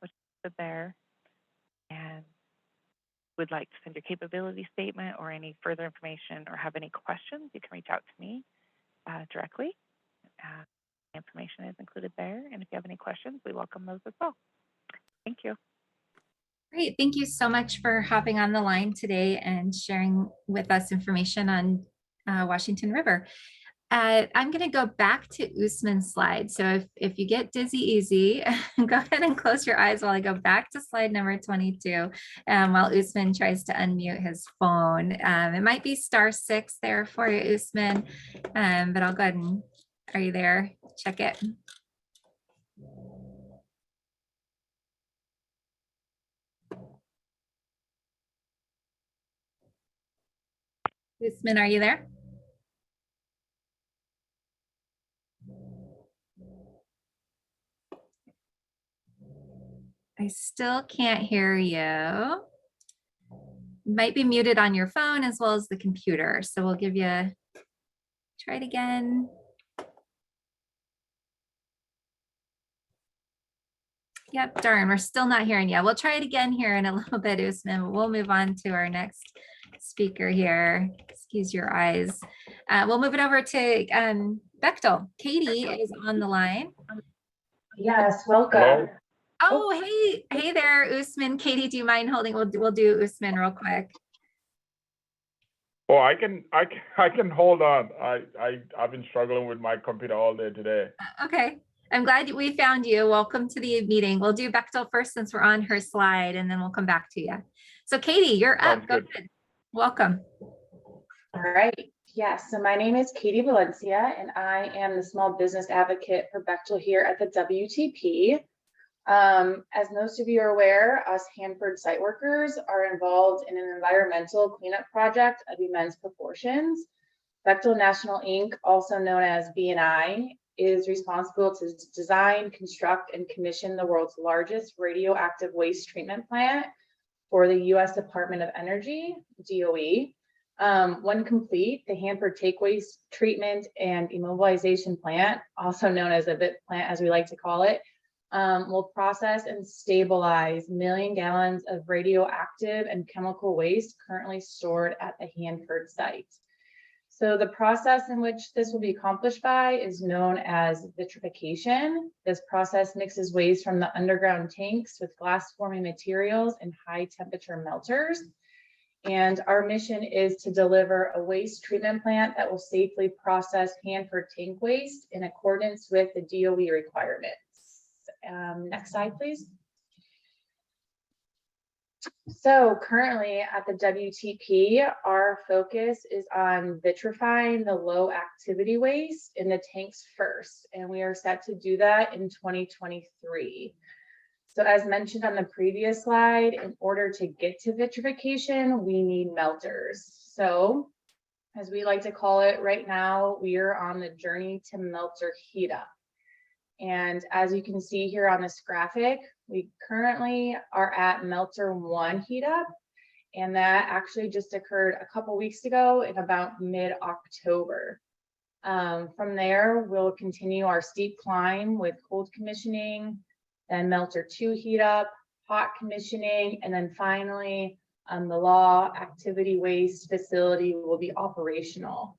which is there, and would like to send your capability statement or any further information or have any questions, you can reach out to me directly. Information is included there, and if you have any questions, we welcome those as well. Thank you. Great. Thank you so much for hopping on the line today and sharing with us information on Washington River. I'm going to go back to Usman's slide. So if you get dizzy easy, go ahead and close your eyes while I go back to slide number 22 while Usman tries to unmute his phone. It might be *6 there for you, Usman, but I'll go ahead and, are you there? Check it. Usman, are you there? I still can't hear you. Might be muted on your phone as well as the computer. So we'll give you, try it again. Yep, darn, we're still not hearing you. We'll try it again here in a little bit, Usman. We'll move on to our next speaker here. Excuse your eyes. We'll move it over to Bechtel. Katie is on the line. Yes, welcome. Hello? Oh, hey there, Usman. Katie, do you mind holding? We'll do Usman real quick. Oh, I can hold on. I've been struggling with my computer all day today. Okay, I'm glad we found you. Welcome to the meeting. We'll do Bechtel first since we're on her slide, and then we'll come back to you. So Katie, you're up. Go ahead. Welcome. All right. Yes, so my name is Katie Valencia, and I am the small business advocate for Bechtel here at the WTP. As most of you are aware, us Hanford site workers are involved in an environmental cleanup project of immense proportions. Bechtel National Inc., also known as BNI, is responsible to design, construct, and commission the world's largest radioactive waste treatment plant for the U.S. Department of Energy, DOE. When complete, the Hanford Take Waste Treatment and Immobilization Plant, also known as a VIP plant, as we like to call it, will process and stabilize 1 million gallons of radioactive and chemical waste currently stored at the Hanford site. So the process in which this will be accomplished by is known as vitrification. This process mixes waste from the underground tanks with glass forming materials and high temperature melters. And our mission is to deliver a waste treatment plant that will safely process Hanford tank waste in accordance with the DOE requirements. Next slide, please. So currently at the WTP, our focus is on vitrifying the low activity waste in the tanks first, and we are set to do that in 2023. So as mentioned on the previous slide, in order to get to vitrification, we need melters. So as we like to call it right now, we are on the journey to melter heat up. And as you can see here on this graphic, we currently are at melter 1 heat up, and that actually just occurred a couple weeks ago in about mid-October. From there, we'll continue our steep climb with cold commissioning, then melter 2 heat up, hot commissioning, and then finally, the low activity waste facility will be operational.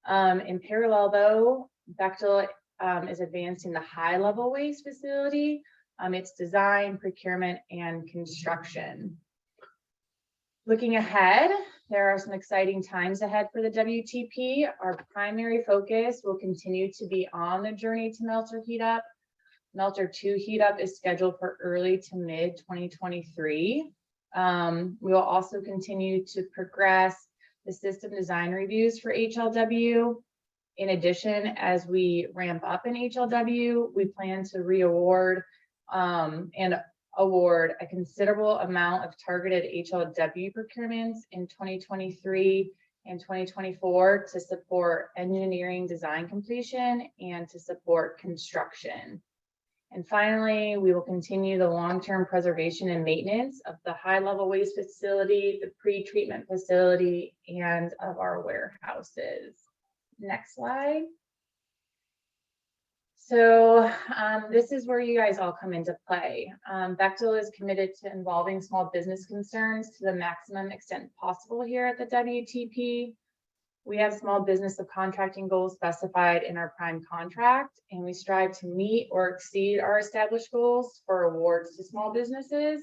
In parallel though, Bechtel is advancing the high level waste facility, its design, procurement, and construction. Looking ahead, there are some exciting times ahead for the WTP. Our primary focus will continue to be on the journey to melter heat up. Melter 2 heat up is scheduled for early to mid 2023. We will also continue to progress the system design reviews for HLW. In addition, as we ramp up in HLW, we plan to re-award and award a considerable amount of targeted HLW procurements in 2023 and 2024 to support engineering design completion and to support construction. And finally, we will continue the long-term preservation and maintenance of the high-level waste facility, the pre-treatment facility, and of our warehouses. Next slide. So this is where you guys all come into play. Bechtel is committed to involving small business concerns to the maximum extent possible here at the WTP. We have small business subcontracting goals specified in our prime contract, and we strive to meet or exceed our established goals for awards to small businesses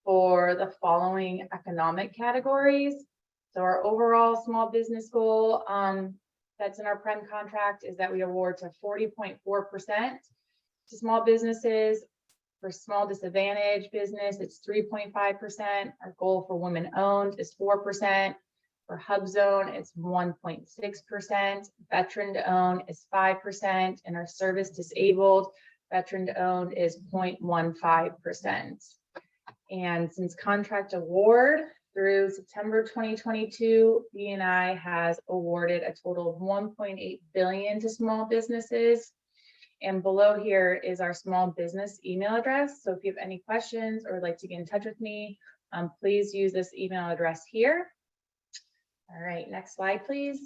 for the following economic categories. So our overall small business goal that's in our prime contract is that we award to 40.4% to small businesses. For small disadvantaged business, it's 3.5%. Our goal for women owned is 4%. For Hub Zone, it's 1.6%. Veteran owned is 5%. And our service disabled veteran owned is 0.15%. And since contract award, through September 2022, BNI has awarded a total of $1.8 billion to small businesses. And below here is our small business email address. So if you have any questions or would like to get in touch with me, please use this email address here. All right, next slide, please.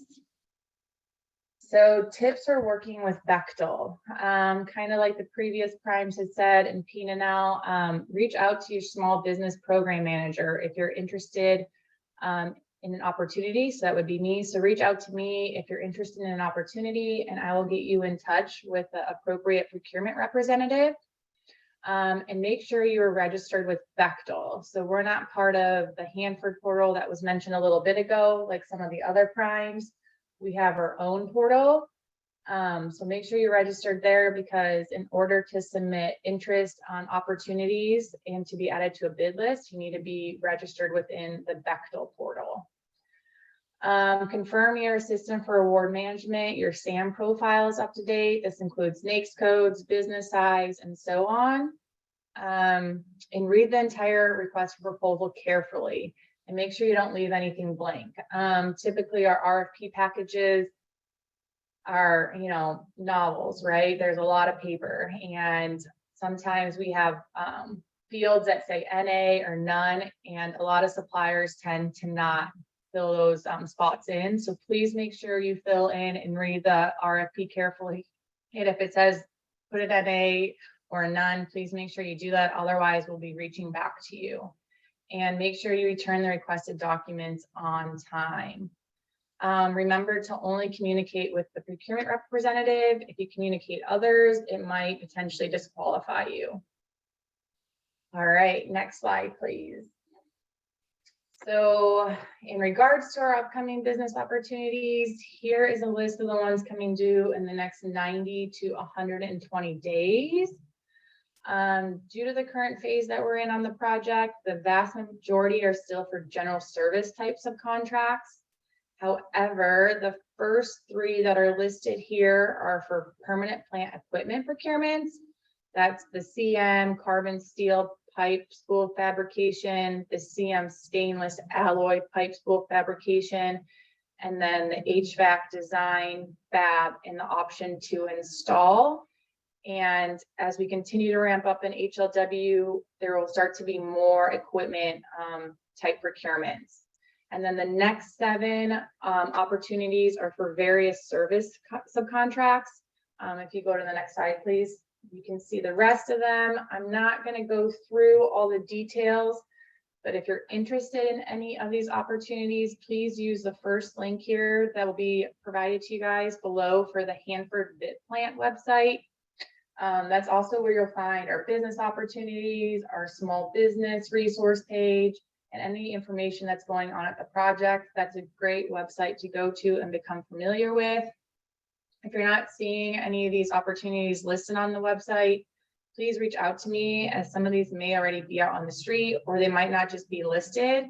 So tips for working with Bechtel. Kind of like the previous primes had said in PNNL, reach out to your small business program manager if you're interested in an opportunity. So that would be me. So reach out to me if you're interested in an opportunity, and I will get you in touch with the appropriate procurement representative. And make sure you are registered with Bechtel. So we're not part of the Hanford portal that was mentioned a little bit ago, like some of the other primes. We have our own portal. So make sure you're registered there, because in order to submit interest on opportunities and to be added to a bid list, you need to be registered within the Bechtel portal. Confirm your system for award management, your SAM profile is up to date. This includes NAICS codes, business size, and so on. And read the entire request for proposal carefully and make sure you don't leave anything blank. Typically our RFP packages are, novels, right? There's a lot of paper, and sometimes we have fields that say NA or none, and a lot of suppliers tend to not fill those spots in. So please make sure you fill in and read the RFP carefully. And if it says put it at NA or none, please make sure you do that. Otherwise, we'll be reaching back to you. And make sure you return the requested documents on time. Remember to only communicate with the procurement representative. If you communicate others, it might potentially disqualify you. All right, next slide, please. So in regards to our upcoming business opportunities, here is a list of the ones coming due in the next 90 to 120 days. Due to the current phase that we're in on the project, the vast majority are still for general service types of contracts. However, the first three that are listed here are for permanent plant equipment procurements. That's the CM carbon steel pipe spool fabrication, the CM stainless alloy pipe spool fabrication, and then the HVAC design, fab, and the option to install. And as we continue to ramp up in HLW, there will start to be more equipment type procurements. And then the next 7 opportunities are for various service subcontracts. If you go to the next slide, please, you can see the rest of them. I'm not going to go through all the details, but if you're interested in any of these opportunities, please use the first link here that will be provided to you guys below for the Hanford Bid Plant website. That's also where you'll find our business opportunities, our small business resource page, and any information that's going on at the project. That's a great website to go to and become familiar with. If you're not seeing any of these opportunities listed on the website, please reach out to me, as some of these may already be out on the street, or they might not just be listed.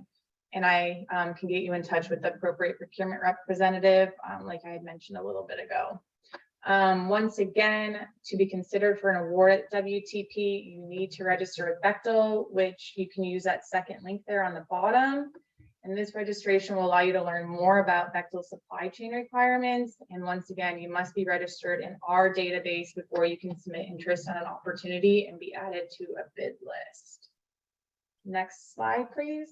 And I can get you in touch with the appropriate procurement representative, like I had mentioned a little bit ago. Once again, to be considered for an award at WTP, you need to register with Bechtel, which you can use that second link there on the bottom. And this registration will allow you to learn more about Bechtel's supply chain requirements. And once again, you must be registered in our database before you can submit interest on an opportunity and be added to a bid list. Next slide, please.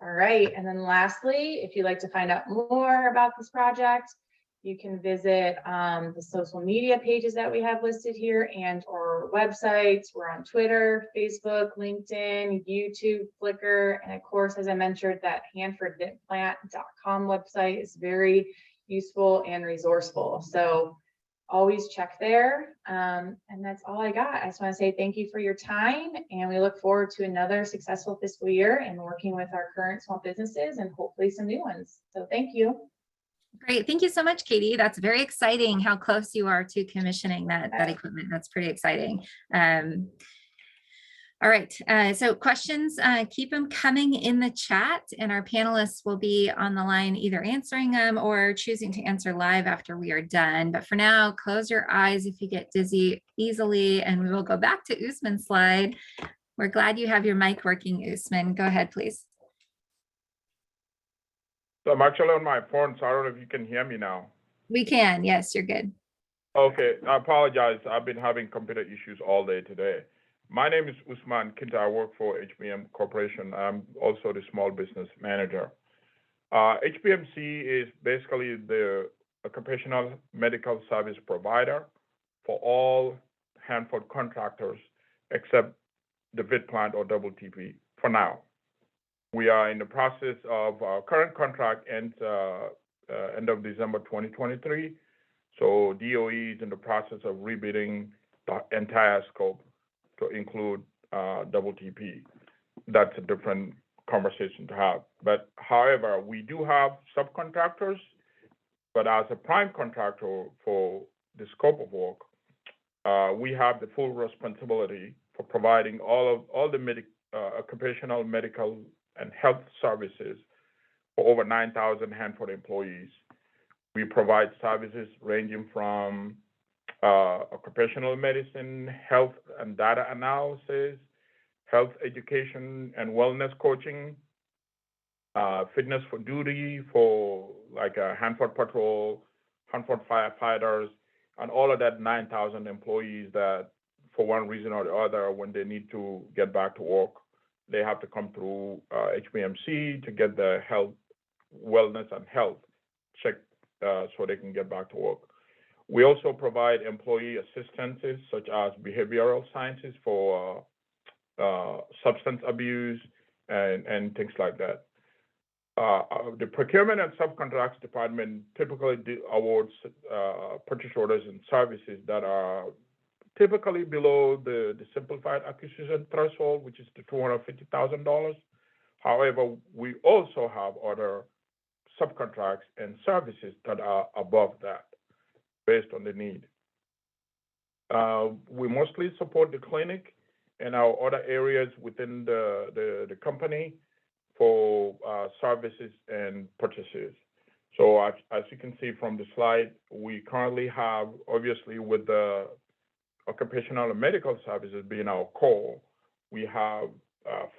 All right, and then lastly, if you'd like to find out more about this project, you can visit the social media pages that we have listed here and our websites. We're on Twitter, Facebook, LinkedIn, YouTube, Flickr, and of course, as I mentioned, that hanfordventplant.com website is very useful and resourceful. So always check there. And that's all I got. I just want to say thank you for your time, and we look forward to another successful fiscal year and working with our current small businesses and hopefully some new ones. So thank you. Great. Thank you so much, Katie. That's very exciting how close you are to commissioning that equipment. That's pretty exciting. All right. So questions, keep them coming in the chat, and our panelists will be on the line either answering them or choosing to answer live after we are done. But for now, close your eyes if you get dizzy easily, and we will go back to Usman's slide. We're glad you have your mic working, Usman. Go ahead, please. So I'm actually on my phone, so I don't know if you can hear me now. We can. Yes, you're good. Okay, I apologize. I've been having computer issues all day today. My name is Usman Kinta. I work for HBM Corporation. I'm also the small business manager. HBMC is basically the occupational medical service provider for all Hanford contractors except the VIT plant or WTP for now. We are in the process of our current contract ends end of December 2023. So DOE is in the process of rebidding the entire scope to include WTP. That's a different conversation to have. But however, we do have subcontractors, but as a prime contractor for the scope of work, we have the full responsibility for providing all the occupational medical and health services for over 9,000 Hanford employees. We provide services ranging from occupational medicine, health and data analysis, health education and wellness coaching, fitness for duty for like a Hanford Patrol, Hanford firefighters, and all of that 9,000 employees that for one reason or the other, when they need to get back to work, they have to come through HBMC to get the health, wellness, and health checked so they can get back to work. We also provide employee assistances such as behavioral sciences for substance abuse and things like that. The procurement and subcontracts department typically awards purchase orders and services that are typically below the simplified acquisition threshold, which is the $250,000. However, we also have other subcontracts and services that are above that based on the need. We mostly support the clinic and our other areas within the company for services and purchases. So as you can see from the slide, we currently have, obviously with the occupational and medical services being our core, we have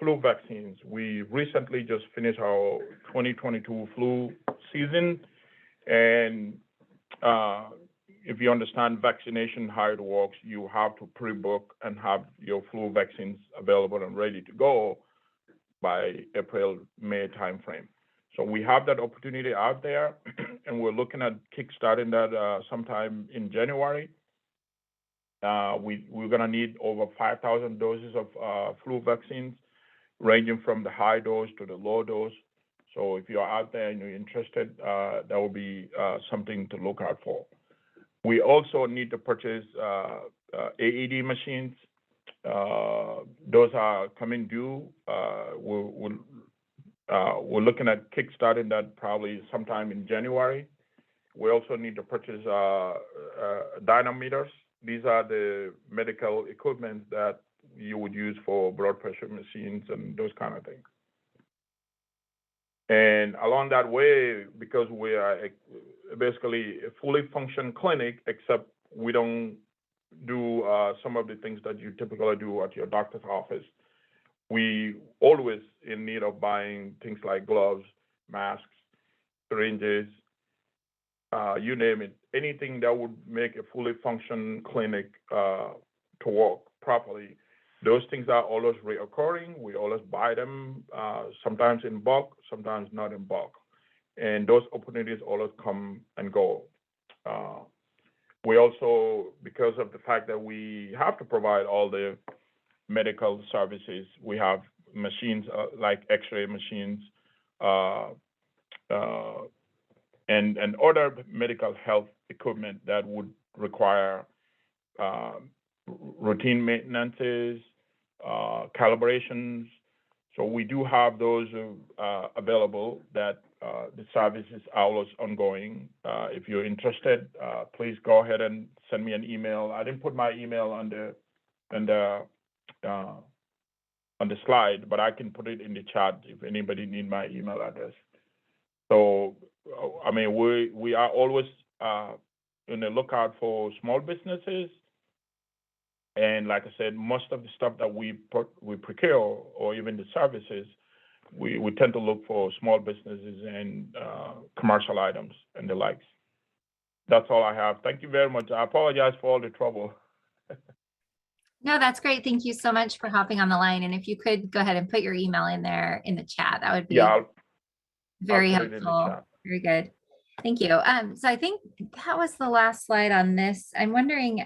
flu vaccines. We recently just finished our 2022 flu season. And if you understand vaccination, how it works, you have to pre-book and have your flu vaccines available and ready to go by April, May timeframe. So we have that opportunity out there, and we're looking at kickstarting that sometime in January. We're gonna need over 5,000 doses of flu vaccines, ranging from the high dose to the low dose. So if you're out there and you're interested, that will be something to look out for. We also need to purchase AED machines. Those are coming due. We're looking at kickstarting that probably sometime in January. We also need to purchase dynamometers. These are the medical equipment that you would use for blood pressure machines and those kind of things. And along that way, because we are basically a fully functioning clinic, except we don't do some of the things that you typically do at your doctor's office. we always in need of buying things like gloves, masks, syringes, you name it, anything that would make a fully functioning clinic to work properly. Those things are always reoccurring. We always buy them, sometimes in bulk, sometimes not in bulk. And those opportunities always come and go. We also, because of the fact that we have to provide all the medical services, we have machines like X-ray machines and other medical health equipment that would require routine maintenances, calibrations. So we do have those available that the service is always ongoing. If you're interested, please go ahead and send me an email. I didn't put my email on the slide, but I can put it in the chat if anybody need my email address. So, I mean, we are always on the lookout for small businesses. And like I said, most of the stuff that we procure, or even the services, we tend to look for small businesses and commercial items and the likes. That's all I have. Thank you very much. I apologize for all the trouble. No, that's great. Thank you so much for hopping on the line. And if you could go ahead and put your email in there in the chat, that would be very I'll put it in the helpful. chat. Very good. Thank you. So I think that was the last slide on this. I'm wondering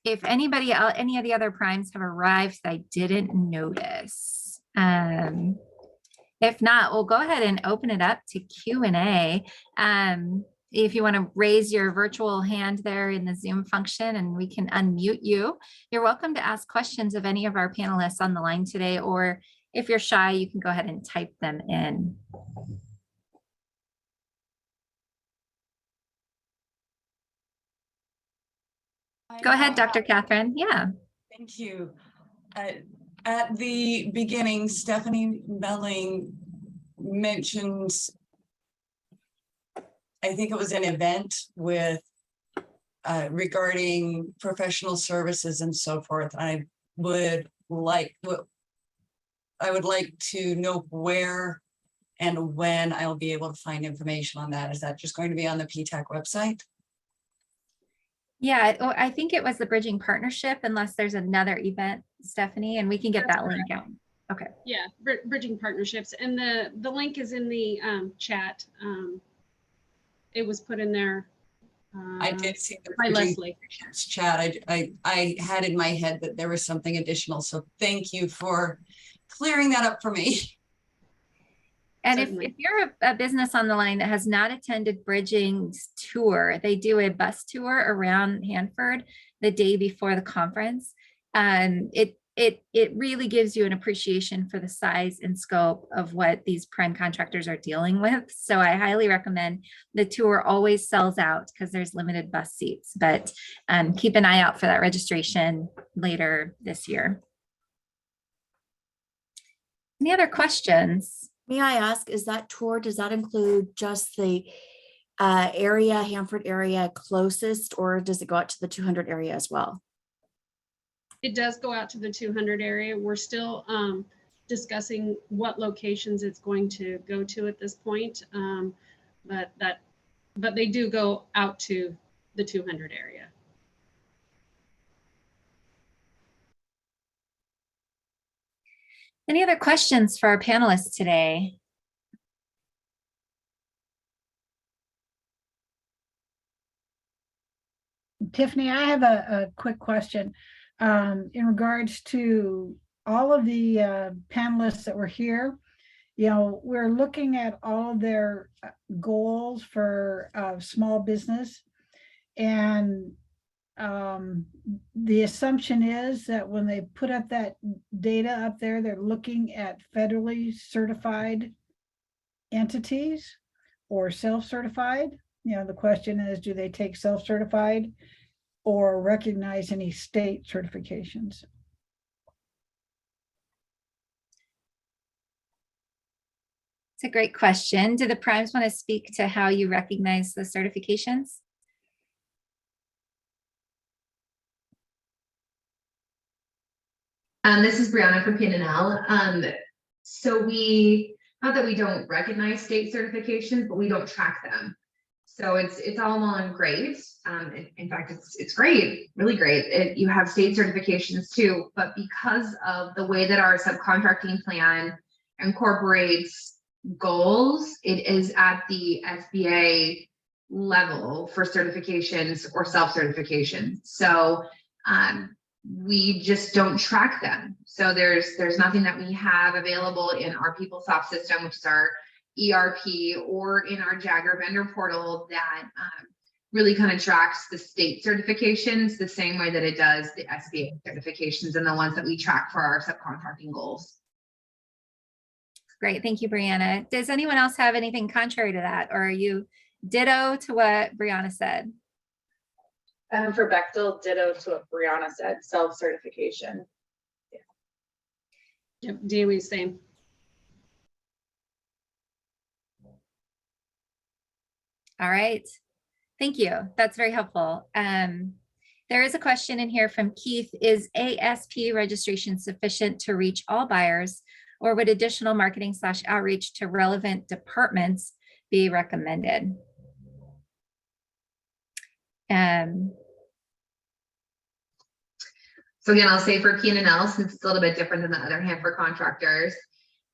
if anybody else, any of the other primes have arrived that I didn't notice. If not, we'll go ahead and open it up to Q&A. If you want to raise your virtual hand there in the Zoom function and we can unmute you, you're welcome to ask questions of any of our panelists on the line today, or if you're shy, you can go ahead and type them in. Go ahead, Dr. Catherine. Yeah. Thank you. At the beginning, Stephanie Melling mentioned, I think it was an event with regarding professional services and so forth. I would like to know where and when I'll be able to find information on that. Is that just going to be on the PTAC website? Yeah, I think it was the Bridging Partnership, unless there's another event, Stephanie, and we can get that link out. Okay. Yeah, Bridging Partnerships. And the link is in the chat. It was put in there. I did see the by Bridging Leslie. Partnerships chat. I had in my head that there was something additional. So thank you for clearing that up for me. And if you're a business on the line that has not attended Bridging's tour, they do a bus tour around Hanford the day before the conference. It really gives you an appreciation for the size and scope of what these prime contractors are dealing with. So I highly recommend. The tour always sells out because there's limited bus seats, but keep an eye out for that registration later this year. Any other questions? May I ask, is that tour, does that include just the area, Hanford area closest, or does it go out to the 200 area as well? It does go out to the 200 area. We're still discussing what locations it's going to go to at this point, but they do go out to the 200 area. Any other questions for our panelists today? Tiffany, I have a quick question in regards to all of the panelists that were here. You know, we're looking at all of their goals for small business, and the assumption is that when they put up that data up there, they're looking at federally certified entities or self-certified. You know, the question is, do they take self-certified or recognize any state certifications? It's a great question. Do the primes want to speak to how you recognize the certifications? This is Brianna from PNNL. So not that we don't recognize state certifications, but we don't track them. So it's all well and great. In fact, it's great, really great. You have state certifications too, but because of the way that our subcontracting plan incorporates goals, it is at the SBA level for certifications or self-certification. So we just don't track them. So there's nothing that we have available in our PeopleSoft system, which is our ERP, or in our Jagger vendor portal that really kind of tracks the state certifications the same way that it does the SBA certifications and the ones that we track for our subcontracting goals. Great, thank you, Brianna. Does anyone else have anything contrary to that, or are you ditto to what Brianna said? For Bechtel, ditto to what Brianna said, self-certification. Yep, DOE same. All right, thank you. That's very helpful. There is a question in here from Keith. Is ASP registration sufficient to reach all buyers, or would additional marketing / outreach to relevant departments be recommended? So again, I'll say for PNNL, since it's a little bit different than the other Hanford contractors.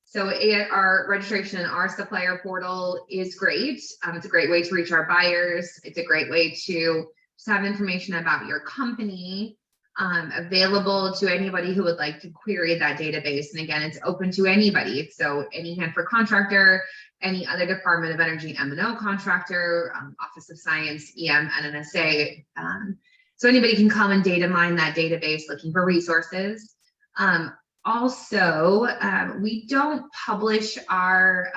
So our registration in our supplier portal is great. It's a great way to reach our buyers. It's a great way to just have information about your company available to anybody who would like to query that database. And again, it's open to anybody. So any Hanford contractor, any other Department of Energy M&O contractor, Office of Science, EM, NNSA. So anybody can come and data mine that database looking for resources. Also, we don't publish our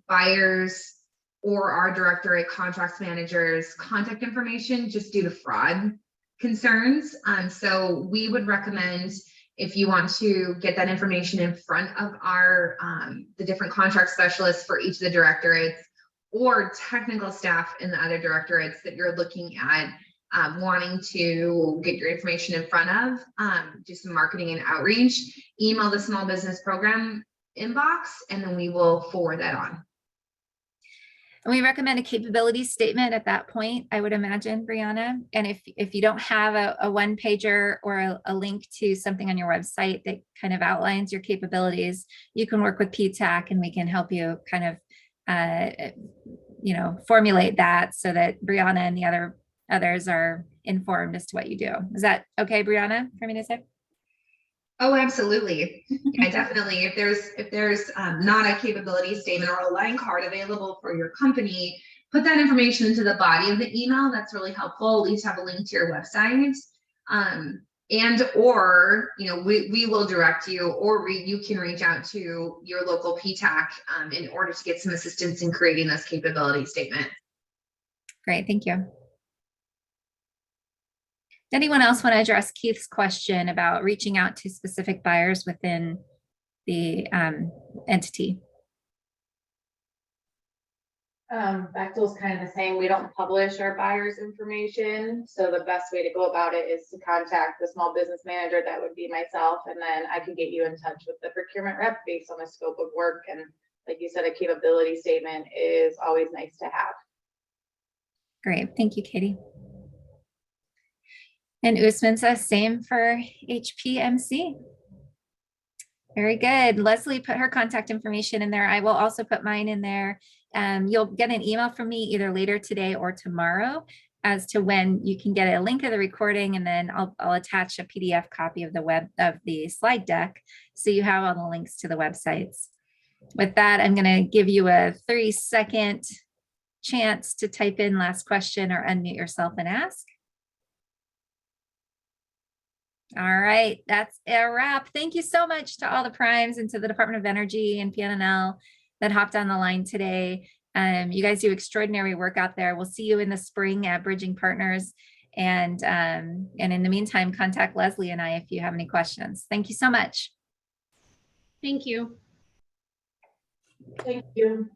buyers or our directorate contracts managers contact information just due to fraud concerns. So we would recommend, if you want to get that information in front of our the different contract specialists for each of the directorates or technical staff in the other directorates that you're looking at wanting to get your information in front of, do some marketing and outreach, email the small business program inbox, and then we will forward that on. And we recommend a capability statement at that point, I would imagine, Brianna. And if you don't have a one pager or a link to something on your website that kind of outlines your capabilities, you can work with PTAC and we can help you kind of, formulate that so that Brianna and the others are informed as to what you do. Is that okay, Brianna, for me to say? Oh, absolutely. Yeah, definitely. If there's not a capability statement or a line card available for your company, put that information into the body of the email. That's really helpful. At least have a link to your website. Or we will direct you, or you can reach out to your local PTAC in order to get some assistance in creating this capability statement. Great, thank you. Anyone else want to address Keith's question about reaching out to specific buyers within the entity? Bechtel's kind of the same. We don't publish our buyers' information. So the best way to go about it is to contact the small business manager. That would be myself. And then I can get you in touch with the procurement rep based on the scope of work. And like you said, a capability statement is always nice to have. Great, thank you, Katie. And Usman says same for HPMC. Very good. Leslie put her contact information in there. I will also put mine in there. You'll get an email from me either later today or tomorrow as to when you can get a link of the recording, and then I'll attach a PDF copy of the slide deck so you have all the links to the websites. With that, I'm going to give you a 3-second chance to type in last question or unmute yourself and ask. All right, that's a wrap. Thank you so much to all the primes and to the Department of Energy and PNNL that hopped on the line today. You guys do extraordinary work out there. We'll see you in the spring at Bridging Partners. And in the meantime, contact Leslie and I if you have any questions. Thank you so much. Thank you. Thank you.